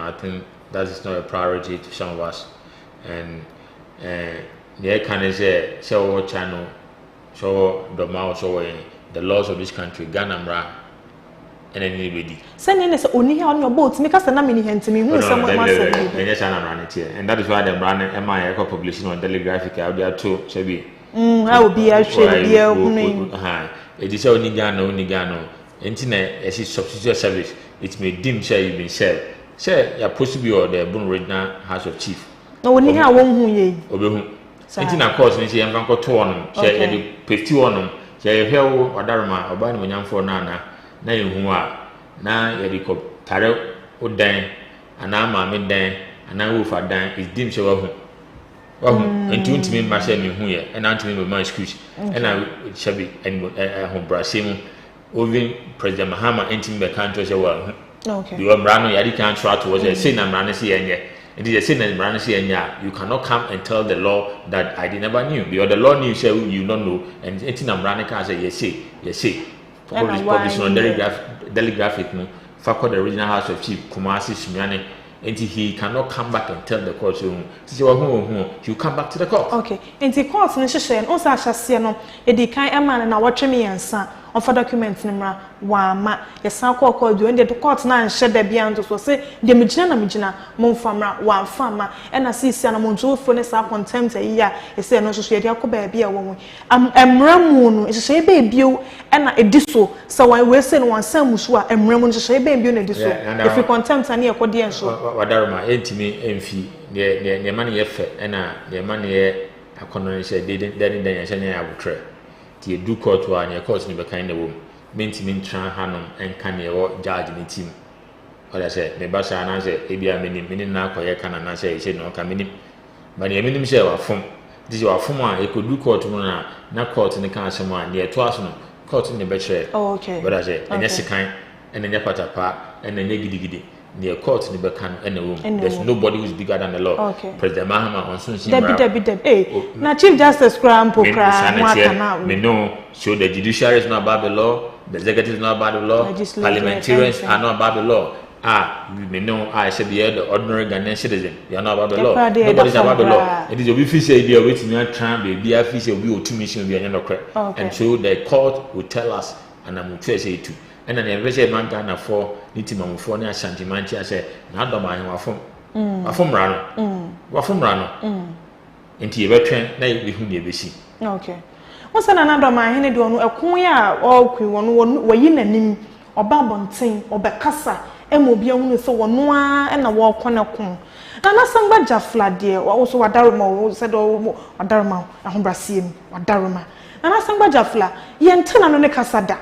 I think that is not a priority to some of us and the can is so China so Dormahene so the laws of this country Ghana mra and anybody. Send in only on your boat, make us a naming hint to me. And that is why the brand MI publishing on Telegraphic out there too. Shabi. I will be actually it is only Gano. Internet as his substitute service. It may dim share you been said. Say, you're supposed to be or the Bono regional House of Chief. No, only how won't ye. Obey. Internet course, and she am going to two on them. Say, the 50 on them. Say, a hell or Darma or Banyan for Nana. Na yehu a na yediko tare odan ana maame dan ana wofa dan is dim se wahu enti untimi ma se ne hu ye na ntimi be man excuse na shabi ho brasem ovin president Mahama enti be kan to se wahu okay the brano yadi kan try to was say na brano se yenye enti they say na brano se yenye you cannot come and tell the law that I never knew because the law knew say you don't know and enti na brano can say yes say publish on Telegraphic no for the original House of Chief Kumasi Sumiane and he cannot come back and tell the court so you come back to the court. Okay and the court no hye no sa hyase no e di kan ema na watwe me yansa on for document nimra wa ma yesan court do and the court na nhye da bia nto so se de megina momfamra wa mfama e na sisi na monto fo ne sa contempt ya e se no so ye de akoba bia wo emramu no hye be bio e na ediso so we se no wansan musu a emramu no hye be bio na ediso if you contempt na ye kode enso wadaruma entimi emfi ne man ye fe e na ne man ye akono se de den ye ne abutre ti edu court wa ne court ni be kan na wo mentimi ntran hanom enka ne wo judge ni team oda se me ba sa na se ebia menim na akoye kana na se se no ka menim ba ne menim se wa fom disi wa fom a ekodu court mu na court ni kan asem a ne eto aso no court ni be chere okay oda se enya sekan enya patapa enya gidigidi near court ni bekan and there's nobody who's bigger than the law. Okay. President Mahama on Sunday. Hey, now Chief Justice Crown me know so the judiciary is not about the law, the executive is not about the law, parliamentarians are not about the law. We know I said the ordinary Ghanaian citizen, you are not about the law. Nobody's about the law. It is a official idea which we are trying to be official will to mission we are not correct. And so the court will tell us and I'm going to say it too. And then every say man Ghana for Nitima for near Santimanchi, I say, not Dormahene wafum rano. Into your veteran, nay, we whom you see. Okay. What's another Dormahene do a quia or one way in a nim or babonting or becassa, and will be only so one noir and a walk on a coon. And I sang by Jafla, dear, or also a Daruma said, or Daruma, a Hombrasim, or Daruma. And I sang by Jafla, yen ten on the Casada.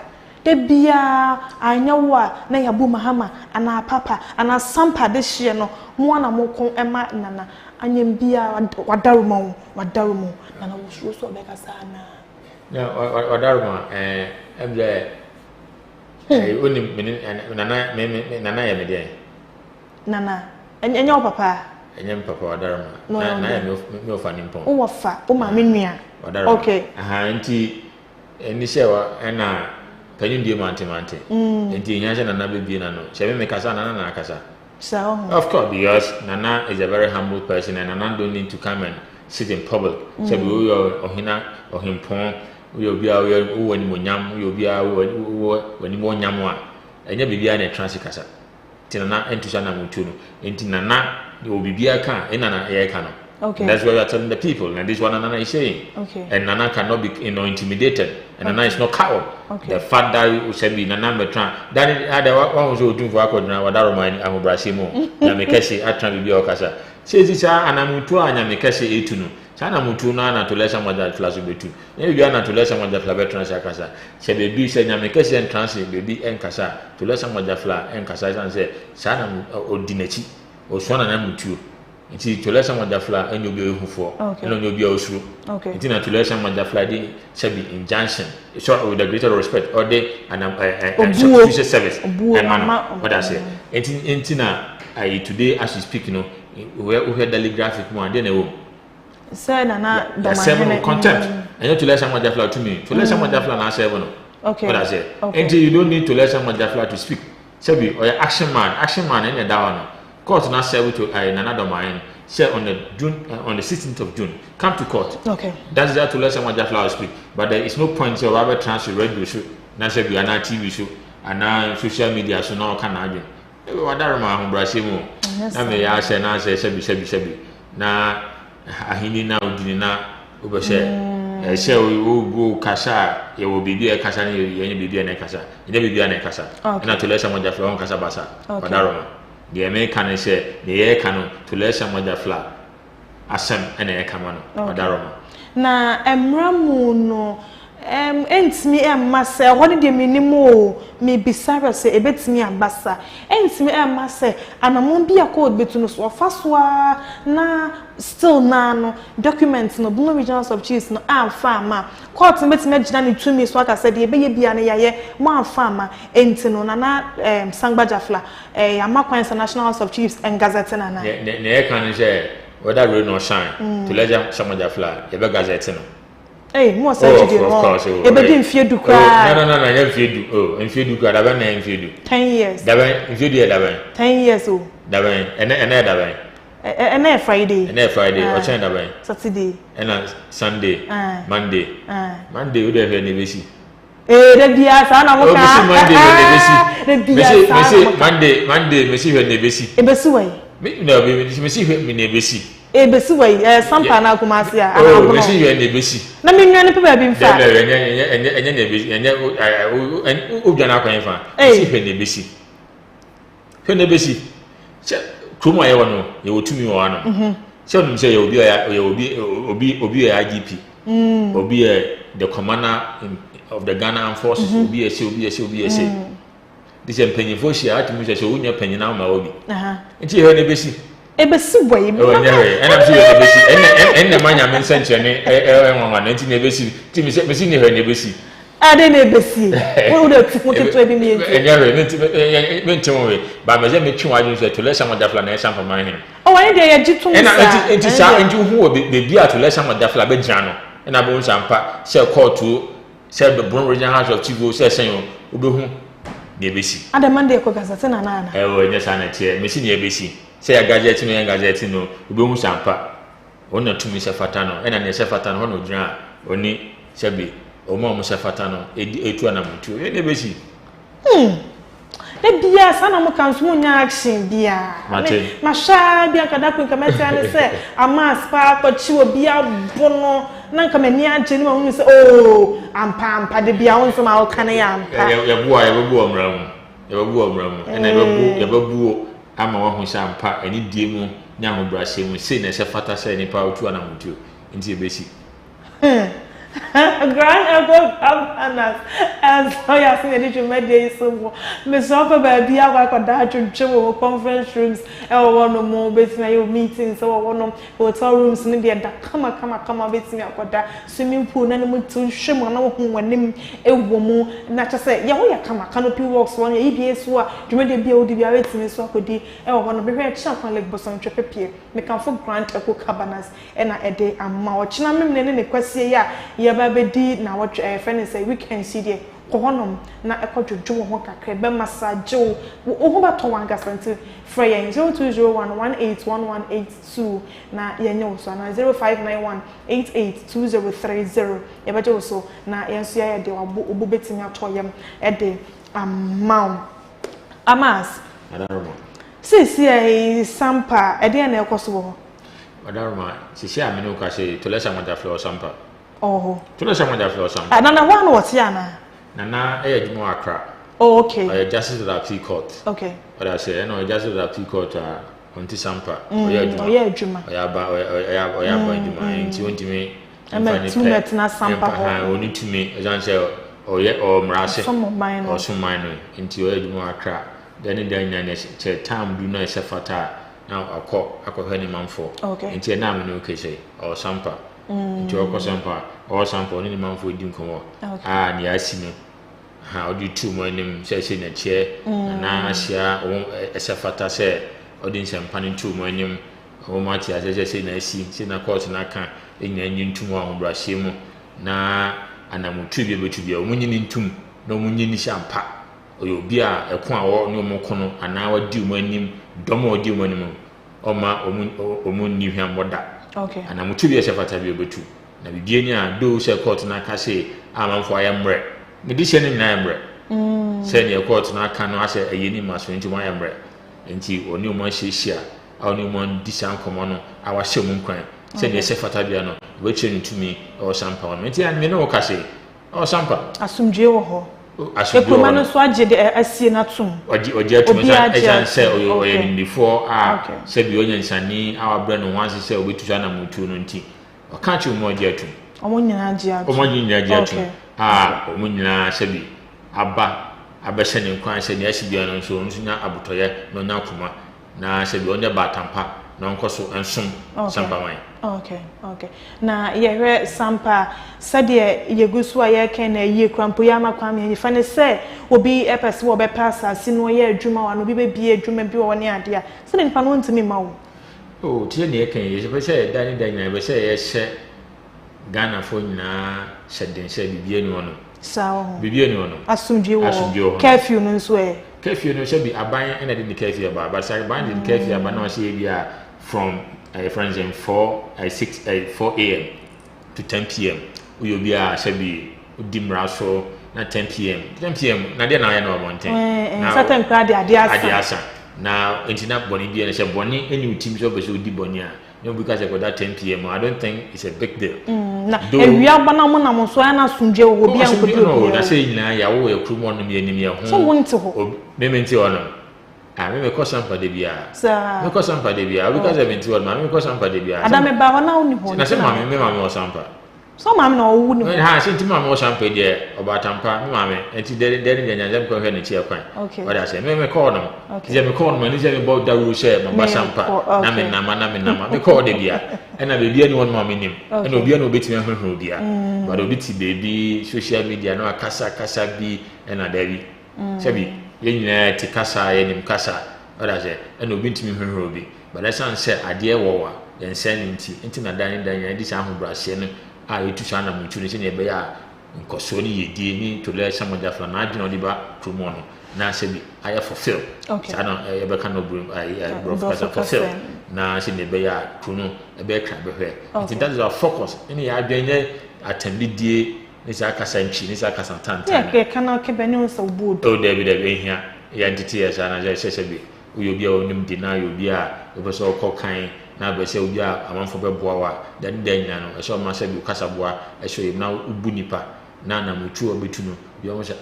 Debia anyawa na yabu mahama ana papa ana sampa this year no mo na mo kon ema nana anyembia wadarumo nana wo so be kasa na na wadarumo emle oni nana ya medie nana enya papa enyem papa wadarumo na ya me ofani mpon o wafa o ma menua okay aha nti eni shewa na can you do mante? And Nana baby no. Shall we make us Nana Kasa? So of course, because Nana is a very humble person and Nana don't need to come and sit in public. So we or hina or him pon, we will be our when we will be our when you want yamwa. And you be a transit casa. Tinana and to Sana Mutuno. And Tinana, you will be a car in an air cannon. Okay. That's what we are telling the people, and this is what Nana is saying. Okay. And Nana cannot be intimidated, and Nana is not coward. Okay. The fact that we should be Nana Betran, that is one was doing for Akod now, Wadaroma and Brasimo, Namekesi, I try to be Okasa. Says this, and I'm to Namekesi Etuno. Sana mutu na to lesa moja flash betu. Ye bia na to lesa moja fla betu na kasa. Se baby se nyame kese entrance baby enkasa to lesa moja fla enkasa san se sana odinachi oswana na mutu. Nti to lesa moja fla enyo bi ehufo. Enyo bi osuru. Nti na to lesa moja fla di se bi injunction. So with the greater respect or the and service. What I say. Nti na today as we speak we hear the graphic one dey na wo. Say na Dormahene contempt. And you to let someone jafla to me. To let someone jafla na say no. Okay. What I say. Until you don't need to let someone jafla to speak. Say or action man any that one. Court na serve to Nana Dormahene. Say on the on the 16th of June. Come to court. Okay. That's there to let someone jafla speak. But there is no point to have a transfer radio show. Na say be na TV show and na social media so now can argue. Wadara ma ho brase mu. Na me ya say na say shebi. Na ahini na odini na obese se o kasa ye wo bibi e kasa ni ye bibi na kasa ye bibi na kasa na to lesa moja fla on kasa basa padaroma de me kan se de ye kan to lesa moja fla asem na ye kama no padaroma na emramu no entimi massa hodi de minimo me bisara se ebetimi abasa entimi massa anamon bia code betuno so faswa na still na no document no Bono regional sub chiefs no amfa ma court betimi gina ni tumi so aka se de ebe ye bia na yaye mo amfa ma enti no na sangbajafla amakwa international sub chiefs and gazette na ne kan se whether rain or shine to leja sangbajafla ebe gazette no. Hey, more such a course. Ebedi mfiedu kwa. No, ya mfiedu. Oh, mfiedu kwa daban na mfiedu. 10 years. Daban mfiedu ya daban. 10 years oh. Daban. Ene daban. Ene Friday. Ene Friday. Ochen daban. Saturday. Ena Sunday. Monday. Monday u de ne besi. De bia sa na mo ka. Besi Monday ne besi. De bia sa. Mesi Monday mesi ne besi. Ebesi wai. No, mesi ne besi. Ebesi wai sampa na kumasi a anabono. Mesi ne besi. Na me nwa ne pe bi mfa. Enye ne besi. Enye odwa na kwan fa. Mesi ne besi. Ne besi. Kromo aye wono ye wotumi wo ano. Se onum se ye obi ya IGP. Obi the commander of the Ghana Armed Forces. Obi say. This is penyefo shia ati mu se wonya penyina ma obi. Nti ye ne besi. Ebesi boy me. Ena msi ye besi. Enne manya men senche ne enwanwa na nti ne besi. Ti mi se ne he ne besi. Ade ne besi. Wo de tu to ebi mi enti. Enye nti we ba me je me twi wadun se to le sama dafla na Sampamanhene. O wa de ye jitu mu sa. Enti sa enti hu wo be a to le sama dafla be gina no. Ena bo sampa se court se the Bono regional house of chief se sen yo obehu ne besi. Ade Monday ko gazette na na. O nya sa na tie me si ne besi. Se ya gadget no obehu sampa. Wona tumi se fata no. Ena ne se fata no hono gina oni se bi omo se fata no etu ana mutu. Ne besi. Bia sana mo kan so nya action bia ma sha bia kada kun kamati ane se ama spa ko chi obi abono na nka mani age ni ma hu se ampa de bia won so ma o kan ya ampa ya bu omramu ena ya babu ama wa hu sha ampa eni die mu nya ho brase mu se na se fata se ni pa otu ana mutu nti e besi Grand Governors and so ya seen the media so me so for baby I got that to conference rooms e wo no mo betina your meetings so wo no hotel rooms ni dey da kama betina akoda swimming pool na mu tu hwem na wo hu wanim e wo mu na cha say ya wo ya kama canopy works one ya EBS so a dwumade bia odi bia wetimi so akodi e wo no be hwe cha kwan like boson twepepie me kan for Grand Governors e na e dey amma wo china memne ne kwasie ya yaba bedi na what friend say we can see there kohonom na ekwadwojo ho kakra be massage wo ho bato wanga santi frey 0201181182 na yenye so na 0591882030 yebaje so na yenso ya de obo betimi atoyem e de amas sisi sampa e de na ekoso ho adaruma sisi amene ko ase to lesa mada flow sampa to lesa mada flow sampa nana one what ya na nana ejimo akra okay justice of the appeal court okay what I say no justice of the appeal court onti sampa oya adwuma nti ontimi na sampa ho oni tumi ejanse oye o mrase o soman no nti oya adwuma akra then nya ne che time du na e fata na akọ ni manfo nti na me no kese o sampa nti o ko sampa ni manfo di nkomo ni asi no ha odi tu mo nim se na che na asia o se fata se odi nsempa ni tu mo nim o ma ti se na asi se na court na kan enya nyintum a ho brahye mu na anamutu bi betu bi o munyi ni ntum na o munyi ni shampa oyo bi a eko a wo ne mo kono ana wadi mo anim domo odi mo anim oma omun ni hwan boda anamutu bi e sefata bi betu na bibie ni a do se court na ka se amanfo ayemre me di se ni na ayemre se ni court na ka no ase ayeni maso nti mo ayemre nti oni mo hyehyia a oni mo disan komo no a wa hye mo nkwan se ni se fata bia no we che ntumi o sampa o nti an me no ka se o sampa asumdwe wo ho ekuma no so agye de asie na tum oje atumi ejan se oye ni before se bi onye nsani a wabre no wanse se obetu na mutu no nti o ka che mo oje atum omo nyina agye atum omo nyina se bi abɛhyɛ ne nkwan sɛ ne asi bia no nso nya abotoyɛ no nya kuma na sɛ bi onye batampa na onko so ensom Sampamanhene. Okay. Na yehwe sampa sade yegusu a ye ken na yie krampo ya makwam ye fa ne se obi epese wo be pass asi no ye adwuma wa no bi be bie adwuma bi wo ne ade a se ne nipa no ntimi ma wo tie ne ye ken ye se se dan nyina be se ye hye Ghana fo nyina hyeden hye bibie ni wono sawo bibie ni wono asumdwe wo curfew no nso e curfew no hye bi aban ena de curfew ba but say ban de curfew aba na hye bia from friends in 4 a.m. to 10 p.m. we will be a shabi dimraso na 10 p.m. 10 p.m. na dia na ya no abonten na certain crowd adiasa na internet boni bi na she boni any team so be so di boni a no because of that 10 p.m. I don't think it's a big deal na ewia bana mo na mo so na sunje wo bi an ko no na say nyina ya wo ya krumo no me anim ya ho so wonte ho me menti ono me ko sampa de bia me ko sampa de bia because of menti ono me ko sampa de bia ada me ba ho na oni ho na say mama o sampa so mama na owu ni ho ha say ti mama o sampa de obatampa me mama enti de nyanjam ko hwe ne chi akwan wada say me ko no je me ko no ni je me bo da ru share mama sampa na me nama me ko de bia ena be bia ni won mama nim ena obi na obetimi hwehwe bia but obi ti baby social media no akasa bi ena da bi sebi yenyina ti kasa yenim kasa wada say ena obi ntimi hwehwe obi but that sound say ade wowa yen sen nti na dan di san ho brase no a yetu sana mutu ne se ne be ya nkoso ni yedie ni to le samoja fla na adwena odi ba promo no na se bi aya fulfill sana e be kan no bro fulfill na se ne be ya kuno e be kra be hwe it that is our focus any ya adwene atendidie ni sa kasa nchi ni sa kasa tantan ya kana ke be ni so bood o de hia ya entity ya sana je se bi uyobi a onim dina yobi a obeso kokan na be se obi a amanfo be boa wa dan nya no e so ma se bi kasa boa e so yim na ubu nipa na mutu obetu no bi o mo se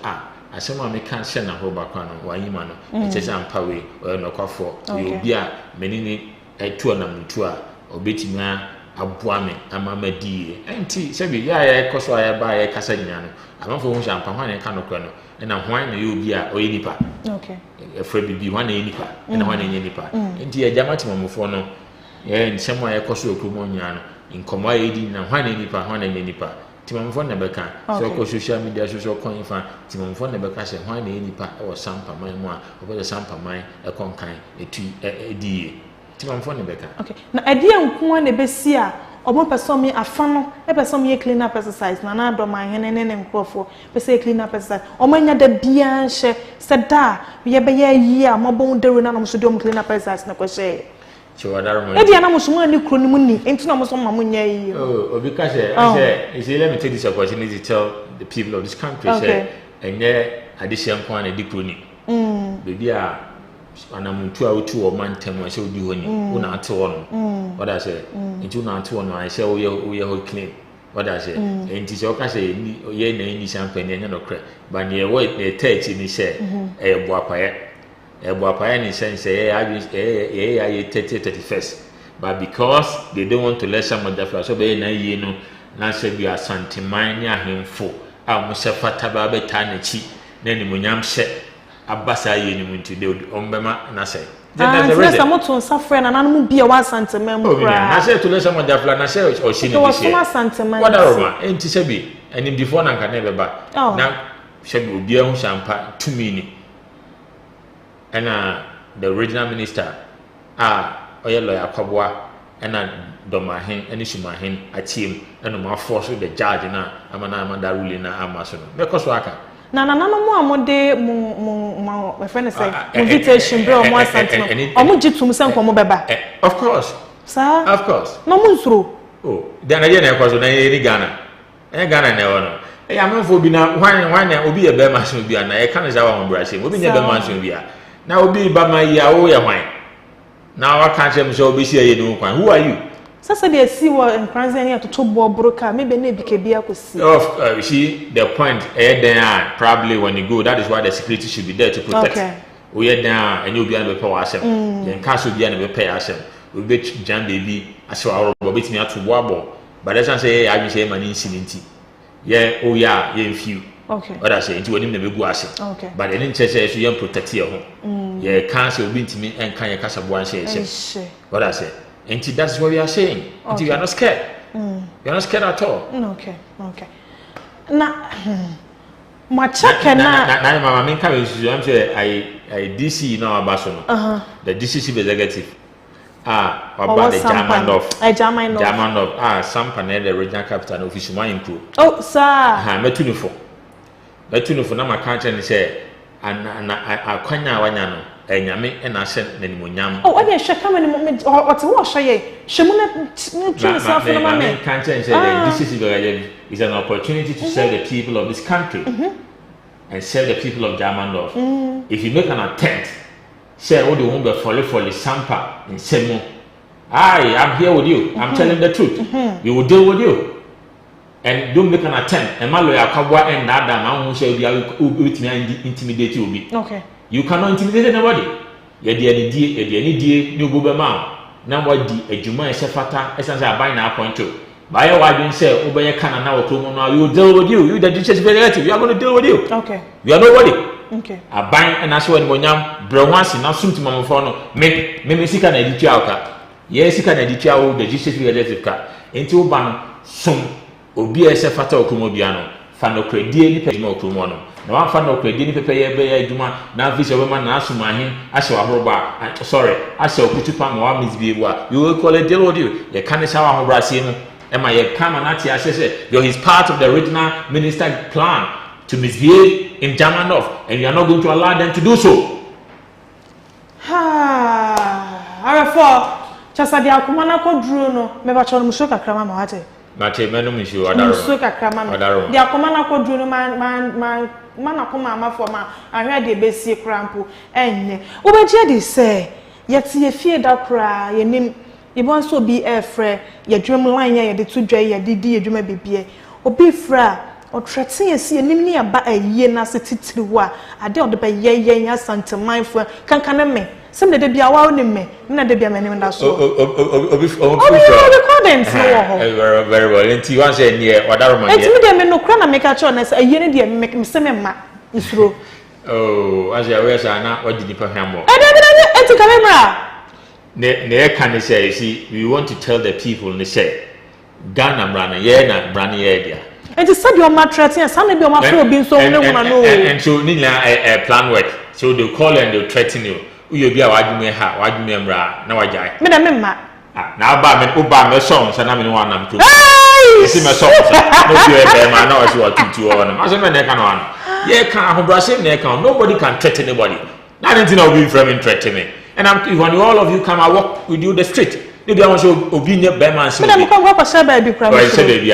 asema me kan se na ho ba kwa no wa yima no e che se ampa we o no kwafo yobi a menini etu na mutu a obetimi aboa me amama die enti se bi ya koso ya ba ya kasa nya no amanfo ho shampa hwan ne kan no kwa no na hwan na yobi a o nipa efre bibi hwan na nipa na hwan na nipa enti ya jamati mamofo no nsemo ya koso okumo nya no nkomo ya edi na hwan na nipa timamfo na beka so ko social media so ko infa timamfo na beka se hwan na nipa o Sampamanhene mu a obo Sampamanhene e konkan etu edie timamfo na beka na edie nko na besi a obo person me afa no e person me clean up exercise na Dormahene ne nkrofo person clean up exercise o manya da bia hye se da ye be ye yi a mobon deru na no so do clean up exercise na ko hye e dia na musumu ni kro ni mu ni enti na musumu mamunya yi obi ka say let me take this opportunity to tell the people of this country say enye addition kwa na di kro ni baby a anamuntu a otu o mantem a say odi ho ni una ate ho no what I say enti una ate ho no I say o ye ho clean what I say enti say o ka say ye na ni Sampamanhene enye no kra ba ne wo na 30 ni say e bo apaye Ebuapaya in sense, 31st. But because they don't want to let someone that so be na ye no, na say be a Sampamanhene ahemfo. A mo se fata ba beta na chi, na ni munyam hye abasa ye ni muntu de ombema na say. There's a reason. I'm to suffer and I'm be a one Sampamanhene. I say to let someone that na say or she ni this year. What are Roma? Enti se bi, and before na can never ba. Now she be obi ehun champa 2 minutes. And the original minister, Oya lawyer Kabwa, and Dormahene, and Injunction, a team, and my force with the judge, and I'm ruling na Amazon. Because waka. No more day, my friend said, invitation, bro, one sentiment. I'm going to some beba. Of course, sir. Of course. No more through. Oh, then again, I was on any Ghana. Ghana never. I'm not for being one will be a bear machine will be an I can't say I'm brushing. We'll be never mentioned here. Now will be by my year wine. Now I can't say so be here. Who are you? Sasa they see what in Tanzania to top broker maybe BKB could see. You see the point there probably when you go that is why the security should be there to protect. Okay. We are down and you'll be able to pay ourselves. Then cash will be able to pay ourselves. We bet Jan baby as well bit me out to wobble. But as I say I will say my incident. Yeah, oh yeah, yeah few. Okay. What I say into him never go as okay. But then in church you protect your home. Yeah, cancer will be to me and can you cash up one say. What I say. And that's what we are saying. Okay. You are not scared. You are not scared at all. Okay. Now, my check and now, I mean, I'm saying I DC now about the DC executive. About the German of Sampamanhene, the regional capital of Ishmael. Oh, sir. Metunufo na maka and say, and I can't now. And I sent Nemunyam. Oh, I shall come in or to wash a Shamuna. This is an opportunity to serve the people of this country and serve the people of German love. If you make an attempt, say, oh, the woman for the Sampa in Semo. I'm here with you. I'm telling the truth. We will deal with you. And don't make an attempt. And my lawyer Kabwa and Nada, I won't say we intimidate you. Okay. You cannot intimidate anybody. You need new government. Now what the Juma is a fata, essentially a binary point to. By your wife, say, Obey Canada now, we will deal with you. You, the teachers, very relative. We are going to deal with you. Okay. We are nobody. Okay. A bind and that's when Monyam, Browansi, now soon to Mamofono, make sick and editor. Yes, you can editor the teachers, very relative car. Into Ban, some Obi as a fata or Kumobiano, Fano Credi, Pejmo Kumono. No one found no credit pay Duma, now this woman Asumahene, I saw a robber, sorry, I saw Kutupam or Miss Biwa. You will call it deal with you. You can't show how Brasil, and my Kamanati, I said, you're part of the original minister plan to misbehave in German of, and you are not going to allow them to do so. Therefore, just at the Akumana Kodruno, Mebachon Musoka Kramamate. Mate Menum is you, Musoka Kramam. The Akumana Kodruno man akoma for ma ahwe de besi krampo enye obeje de say yet ye fie da kra ye nim ye bon so bi efre ye dwem line ye de to dwa ye de di edwuma bibie obi fra o threaten ye si nim ni aba aye na se titiri wo a ade o de be ye nya santeman fo kankana me sem de bia wa onim me na de bia me nim da so obi recordings no ho very well enti wan say near odaroma enti me de me no kra na make a cho na say aye ne de me se me ma isuro as ya we say na odi nipa hwamo enti camera ne can say see we want to tell the people ne say Ghana brana ye na brana ye dia enti said your mattress and some be o ma fo obi so no no and so ni na plan work so they call and they threaten you you be a wadwume ha wadwume mra na wajai me da me ma na ba me song sa na me no anam to esi me song no be e ma na o si wa tutu o na so me na ka no an ye kan ahobrasem na kan nobody can threaten anybody na anything I will be from threaten me and when all of you come I walk with you the street maybe I want to obi ne be man so me come go for share baby crime so baby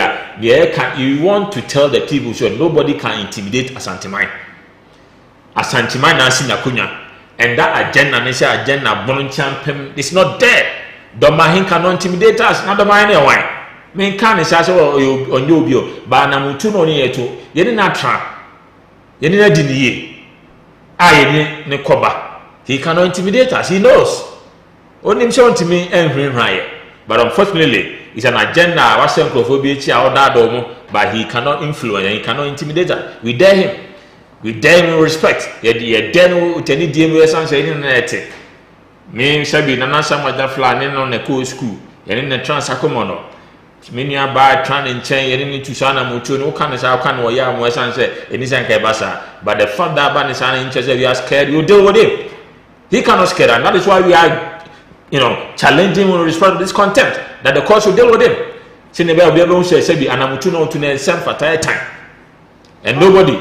you want to tell the people so nobody can intimidate Asanteman na si na kunya. And that agenda, they say agenda, Bono champion, it's not there. Dormahene cannot intimidate us. Not Dormahene why? Men can say on you, but Namutu no near to. You didn't try. You didn't deny. I ne koba. He cannot intimidate us. He knows. Only shown to me and right. But unfortunately, it's an agenda. But he cannot influence and he cannot intimidate us. We dare him. We dare him with respect. You dare with any DM me shall be nana sama da fly on the cool school. You in the transacomono. Many are by trying and chain, you need to Sana Mutu, no can as our can or yam was answer, and is Basa. But the fact that ban is uninterested, we are scared, you deal with him. He cannot scare, and that is why we are, challenging with respect to this contempt, that the court should deal with him. Sinebel be able to say, and I'm to know to the same for time. And nobody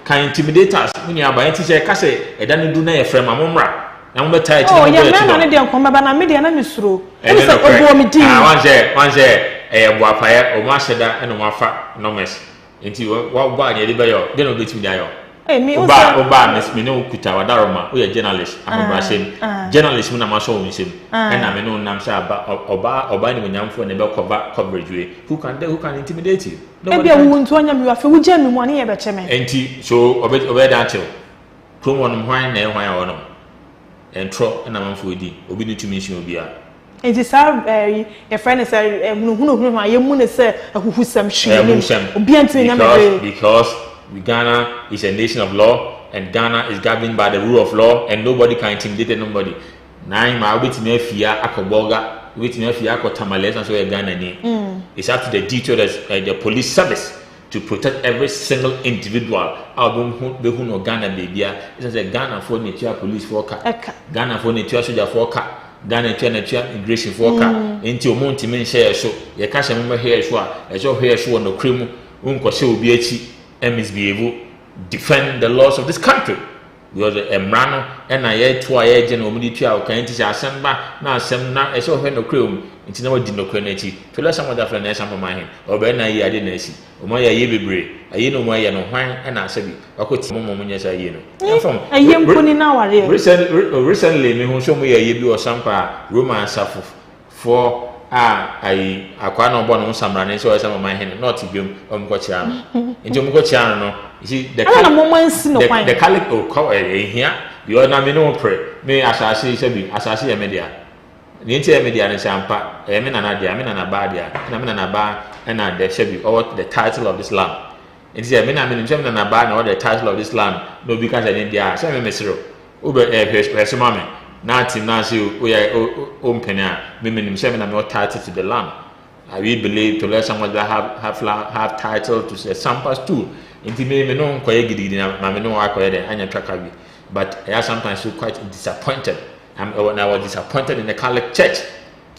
can intimidate us. When you are by teacher, Casse, and then you do not frame a mumra. I'm not tired. Oh, yeah, man, I come about a median and through. And then one day, a wapaya or Mashada and Wafa nomes. Into what bar you live, then will be to die. Eh, me, Oba, Miss Mino Kuta, Daroma, we are journalists. I'm Russian journalists when I'm a show him. And I'm no Namsa Oba, Obani when I'm for the coverage. Who can intimidate you? Maybe I won't want you have to jam one year, but Chairman. And so obey that till. Come on, why, no. And tro and I'm for the obedient to mission will be a. It is our friend is a moon is a who some because Ghana is a nation of law and Ghana is governed by the rule of law and nobody can intimidate nobody. Nine my wit me fear Akoboga, wit me fear Tamales and so a Ghana name. It's up to the detail as the police service to protect every single individual. Album who Ghana baby. It's a Ghana for nature police for Ghana for nature soldier for Ghana nature immigration for into Monty men share so. Your cash and hair so as your hair show no cream, Uncle Show BH, and misbehave, defend the laws of this country. Because a mrano and I had 2 years and omidity can teach our samba now some now as your no cream. It's never did no crenity to let some of that friend Sampamanhene or Ben I didn't see. Omoya Yebibre, I know why and wine and I said, I could see Momoyas I from a young pony now. Recently, me who show me a yebi or sampa, Roman suffer for I quite no born on some running so as some of my hand, not to give Umcochiano. Into Umcochiano, you see the calic or cover here, you are not no pray. May as I say, as I see a media. The intermediate and Sampa, I mean, an idea, I mean, an abadia, and I mean, an aba, and I there shall be all the title of this land. It is a mean, I mean, in German, an aba, or the title of this land, no, because I didn't dare, some Mr. Uber air, mammy. Now, Tim Nancy, we are open, women, 7 are not title to the land. I will believe to let someone that have title to say Sampas too. Intimate me no, Koyagidi, Mamino, and your trackabi. But I sometimes feel quite disappointed. When I was disappointed in the Catholic Church.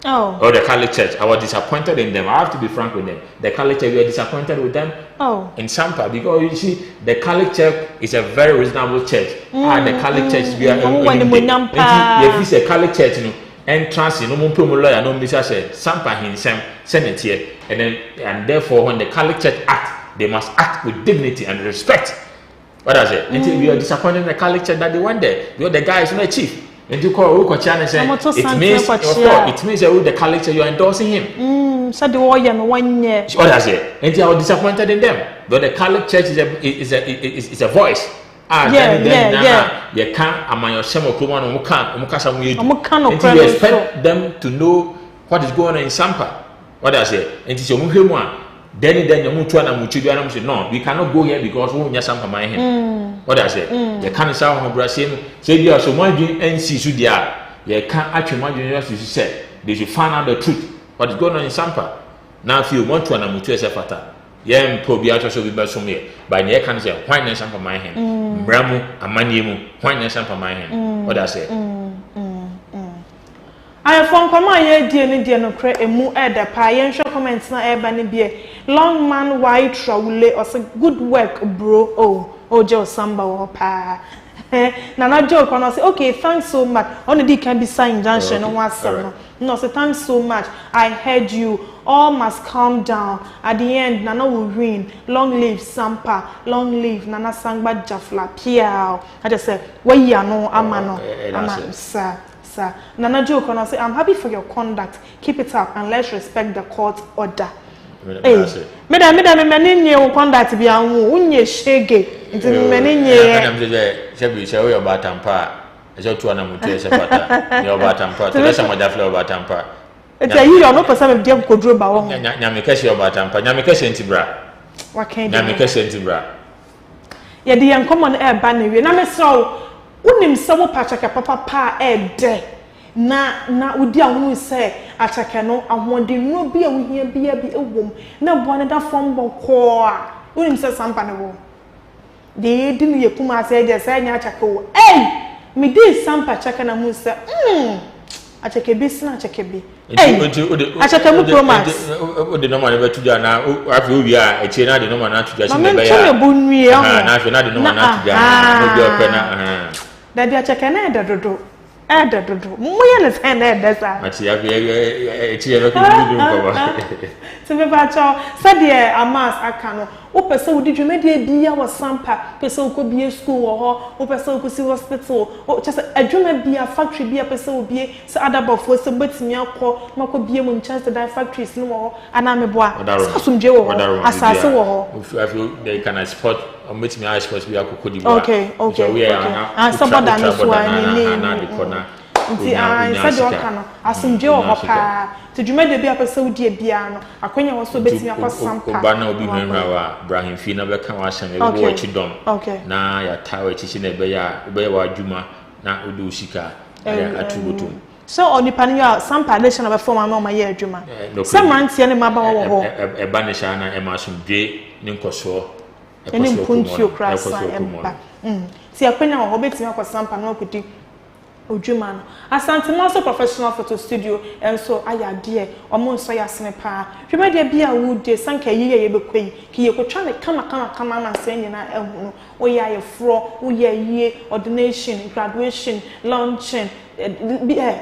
Oh. Or the Catholic Church. I was disappointed in them. I have to be frank with them. The Catholic Church, we are disappointed with them. Oh. In Sampa, because you see, the Catholic Church is a very reasonable church. The Catholic Church, we are if it's a Catholic Church, entrance, no more promo lawyer, no Mr. Sampamanhene, Senate here. And therefore, when the Catholic Church act, they must act with dignity and respect. What does it? Until we are disappointed in the Catholic Church that they went there. Because the guy is not a chief. And you call Ukochana and say it means that with the Catholic Church you are endorsing him. Said the warrior 1 year. What does it? And you are disappointed in them. But the Catholic Church is a voice. You can't among your Shemo Kuman or Mukasa. And you expect them to know what is going on in Sampa. What does it? And it's your Muhima. Then you move to an Muchidianum say, no, we cannot go here because we are Sampamanhene. What does it? You can't say, oh, Brazil, say you are so much and see Sudia. You can't actually imagine what you said. They should find out the truth. What is going on in Sampa? Now, if you want to an Amutu as a fata, Yam Pobiato should be by some year. By the can say, why not Sampamanhene? Bramu, Amanimu, why not Sampamanhene? What does it? I found command dear no credit a moo at the pie comments na ebony beer. Long man white trouble or say good work, bro. Oh, Joe Samba or pa. Nana joke when I say, okay, thanks so much. Only can be signed Injunction on one summer. No, say thanks so much. I heard you. All must calm down. At the end, Nana will win. Long live Sampa. Long live Nana Sangba Jafla Piao. I just said, well, yeah, no, Amano, sir. Nana joke when I say, I'm happy for your conduct. Keep it up and let's respect the court order. Hey, Madam, your conduct be a unye shaggy. It's many years. Shabby show your batampa ejo to na mutu e sepata ye obatampa to lesa majafle obatampa eti ayi yo no person me dem koduro ba wo nyame kase obatampa nyame kase ntibra wakan nyame kase ntibra ye de yan common e ba na wie na me so unim se wo pachaka papa pa e de na udi ahunu se achaka no ahonde no bi a wohia bia bi ewom na bo ne da fom boko a unim se sampa ne wo de di ne yekuma se de se nya achaka wo me di sampa chaka na mu se achaka bi sina achaka bi achaka mu promise ode no ma ne betuja na afi owi a eche na de no ma na tuja se ne be ya na bu nwie ho na afi na de no ma na tuja no bi ope na da dia achaka na da dodo dodo muye ne sen na da sa ati ya eche ya be ko du ko ba se be ba cho se de amas aka no o pese wo di dwumade bia wo sampa pese wo ko bia school wo ho o pese wo ko si hospital o chese adwuma bia factory bia pese wo bia se adabofo se betimi akọ mako bia mu chance da factories no wo ana meboa asumje wo asase wo ho they can sport or betimi a sport bia akọ di bo okay and somebody no so ani na de kona nti inside wo kana asumje wo ho pa te dwumade bia pese wo die bia no akonya wo so betimi akọ sampa ba na obi nwura wa Brahim fi na beka wa hyɛn e wo achi dom na ya tawo achi na be ya wa adwuma na odo usika ya atubutum so onipa ne ya sampa nation na be form na o ma ye adwuma samrantie ne ma ba wo ho e ba ne sha na e ma asomdwe ne nkoso e ne mpuntio krasa e ba ti akonya wo betimi akọ sampa na okudi Ojuma no Asante Maso Professional Photo Studio enso ayade omo nso yasene pa hwemade bia wo de sanka yiye ye bekwai ki ye kotwa ne kama na se nyina ehunu oya ye fro oya yie ordination graduation launching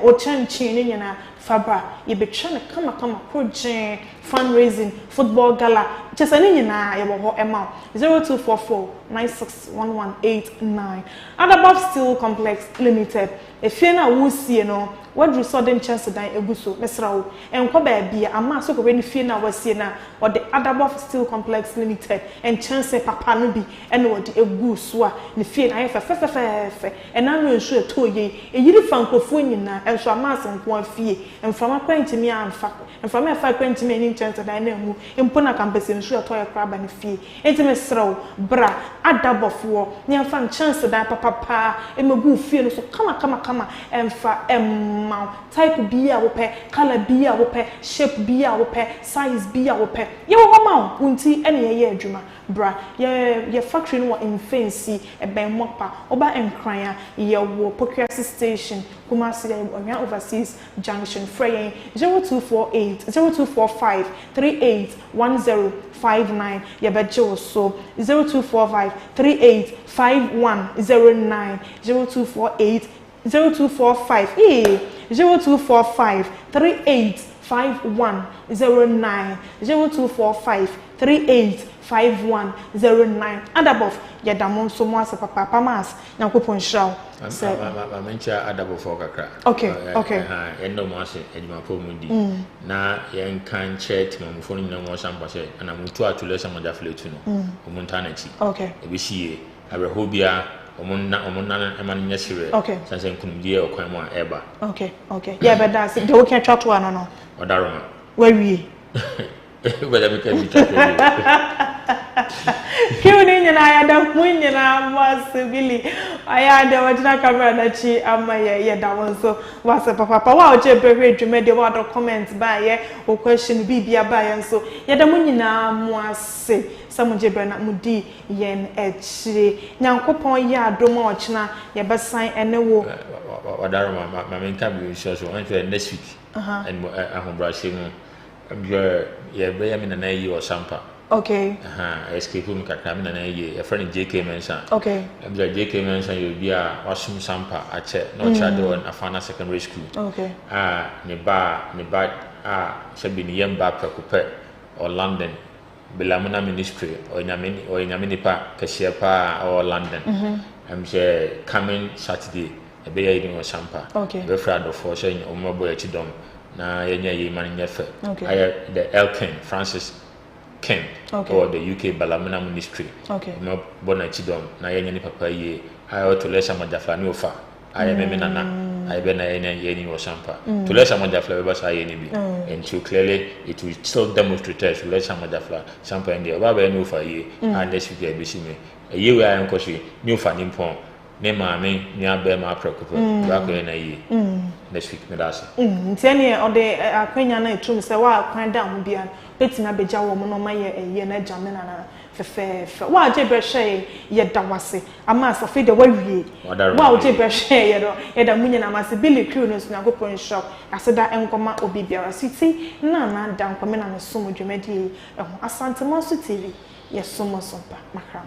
o chanchin ne nyina faba ye betwa ne kama project fundraising football gala chese ne nyina ye bo ho ema 0244 961189 Adabove Steel Complex Limited efie na wo sie no wadru sudden chance dan eguso mesrawo enko ba bia ama so ko be ni fie na wasie na o de Adabove Steel Complex Limited en chance papa no bi ene o de eguso a ni fie na ye fe ena no ensu etoye eyiri fankofo nyina enso ama asenko afie enfama kwantimi amfa enfama afa kwantimi ni chance dan na mu empo na campus ensu etoye kraba ni fie enti mesrawo bra Adabofo ni amfa chance dan papa emegu fie no so kama emfa type bia wo pe color bia wo pe shape bia wo pe size bia wo pe ye wo ma unti ene ye adwuma bra ye factory no in fancy ben mopa oba enkran ye wo Pokuasi station Kumasi Onya overseas junction frey 0245 381059 ye beje wo so 0245 385109 0245 385109 0245 385109 Adabove yadamon so mo asa papa mas yakopon hraw se mencha Adabove kakra okay endo mo ase edima po mundi na yen kan chat mo fo nyina mo sampa se ana mutu atule se mo jafletu no o munta na chi ebi hie abrehobia omonna eman nyesire sanse nkunumdie okwan mo eba okay yeah but that's the we can chat to no odaroma where we whether we can chat kiuni nyina ya da munyina masibili aya da wajina camera na chi ama ye da wonso wase papa wa o chepehwe dwumede wa do comment ba ye o question bibia ba ye nso ye da munyina muase samuje bena mudi yen echire nyankopon ye adom a ochina ye besan ene wo wadaroma ma menka bi so next week and ahombrashe mu ye be ya me na yi o sampa escape mu kakra me na yi a friend JK mention abia JK mention you bia wasum sampa ache no child on Afana secondary school ne ba shebi ni yemba prekope or London Belamuna ministry or nyamini pa kashia pa or London I'm say coming Saturday e be ya ni o sampa be friend of for shey omobo echidom na yenya yi man nyefe the Elkin Francis Ken or the UK Balamuna ministry no bona chidom na yenya ni papa ye ayo to lesha majafani ofa I am nana I been any or sampa to let some of the flavors I any be and to clearly it will still demonstrate to let some of the flower sampa in the above no for ye and this will be a year where I am caution new fanning pond. Ne maame ni abe ma preocupa wa ko na yi next week me das ntene o de akwanya na etum se wa akwan da ho bia betina beja wo mo no ma ye na jame na fefe wa je bre hye ye da wase ama asafe de wa wie wa je bre hye ye do ye da munye na mase Billy Crew no so na go shop aseda enkoma obi biara siti na da nkome na no so mo dwemadi Asantema so TV ye so mo so pa makram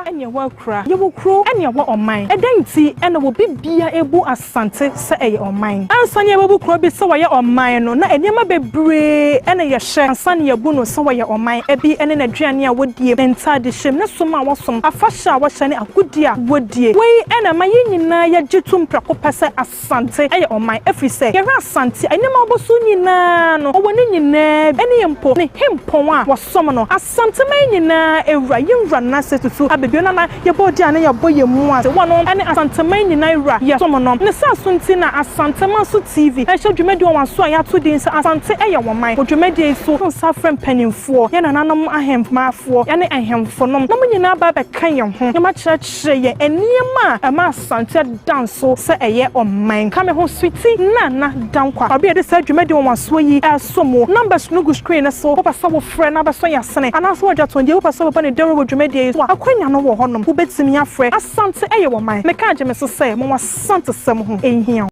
enya wakra yebukro enya wa oman edanti ena wo bibia ebu asante se eye oman ansane yebukro bi se wa ye oman no na enema bebre ena ye hye ansane yebu no se wa ye oman ebi ene na duane a wodie benta de hyem ne som a wosom afahye a wo hyene akudi a wodie wei ena ma ye nyina ye gitum prako pese asante eye oman efri se ye asante enema oboso nyina no wo ne nyina ene yempo ne hempon a wosom no asante ma nyina ewra yimra na setutu abebio na ye body ane ye boye mu ase wono ane Asantema nyina ewra ye som no ne sa sunti na Asantema so TV e hye dwumedi won so ya to din se asante eye woman dwumedi so sa frem panimfo ye nananom ahemfmafo ye ne ahemfo no mo nyina ba be kan ye ho ye ma kyerɛkyerɛ ye eniema e ma asante danso se eye oman ka me ho switi na dankwa obi de sa dwumedi won so yi asomo numbers no go screen so papa wo frɛ na ba so ya sene anaso wo dwaton de papa ba ne dewe dwumedi so akwanya no wo honom wo betimi afrɛ asante eye wo man meka agye me so sɛ mo wasante sem ho ehia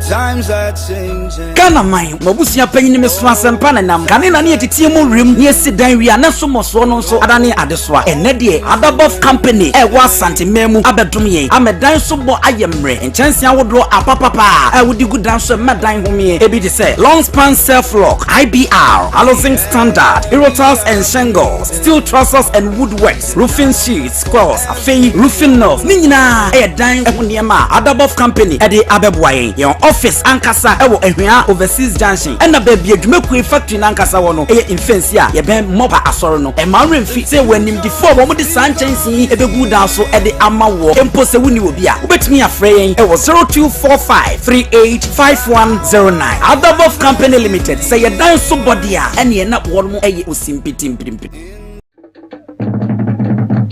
times are changing. Kana mai, mabusia panyin me so asempa na nam. Kane na ne yetitie mu rem, ne sidan wi ana so moso no so adane adesoa. Enne de Adabov company e wa Asantema mu abedum yen. Amedan so bo ayemre. Enchansia wodro apapapa. E wodi gudan so medan homie. Ebi de say long span self lock, IBR, housing standard, irotals and shingles, steel trusses and woodworks, roofing sheets, squares, afei roofing knobs. Ni nyina e dan e ho niema. Adabov company e de abeboaye. Yon office ankasa ewo ehwea overseas junction ena baby adwumaku factory na ankasa wo no eye infensi a ye ben moba asoro no e ma remfi say wanim di fo wo mo di sanchensi ebegu dan so e de ama wo empo se wuni obi a ubetimi afre yen ewo 0245385109 Adabov company limited say ye dan so body a ene na wo mo eye osimpitimpim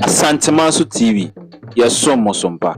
Asantema so TV ye so mo sompa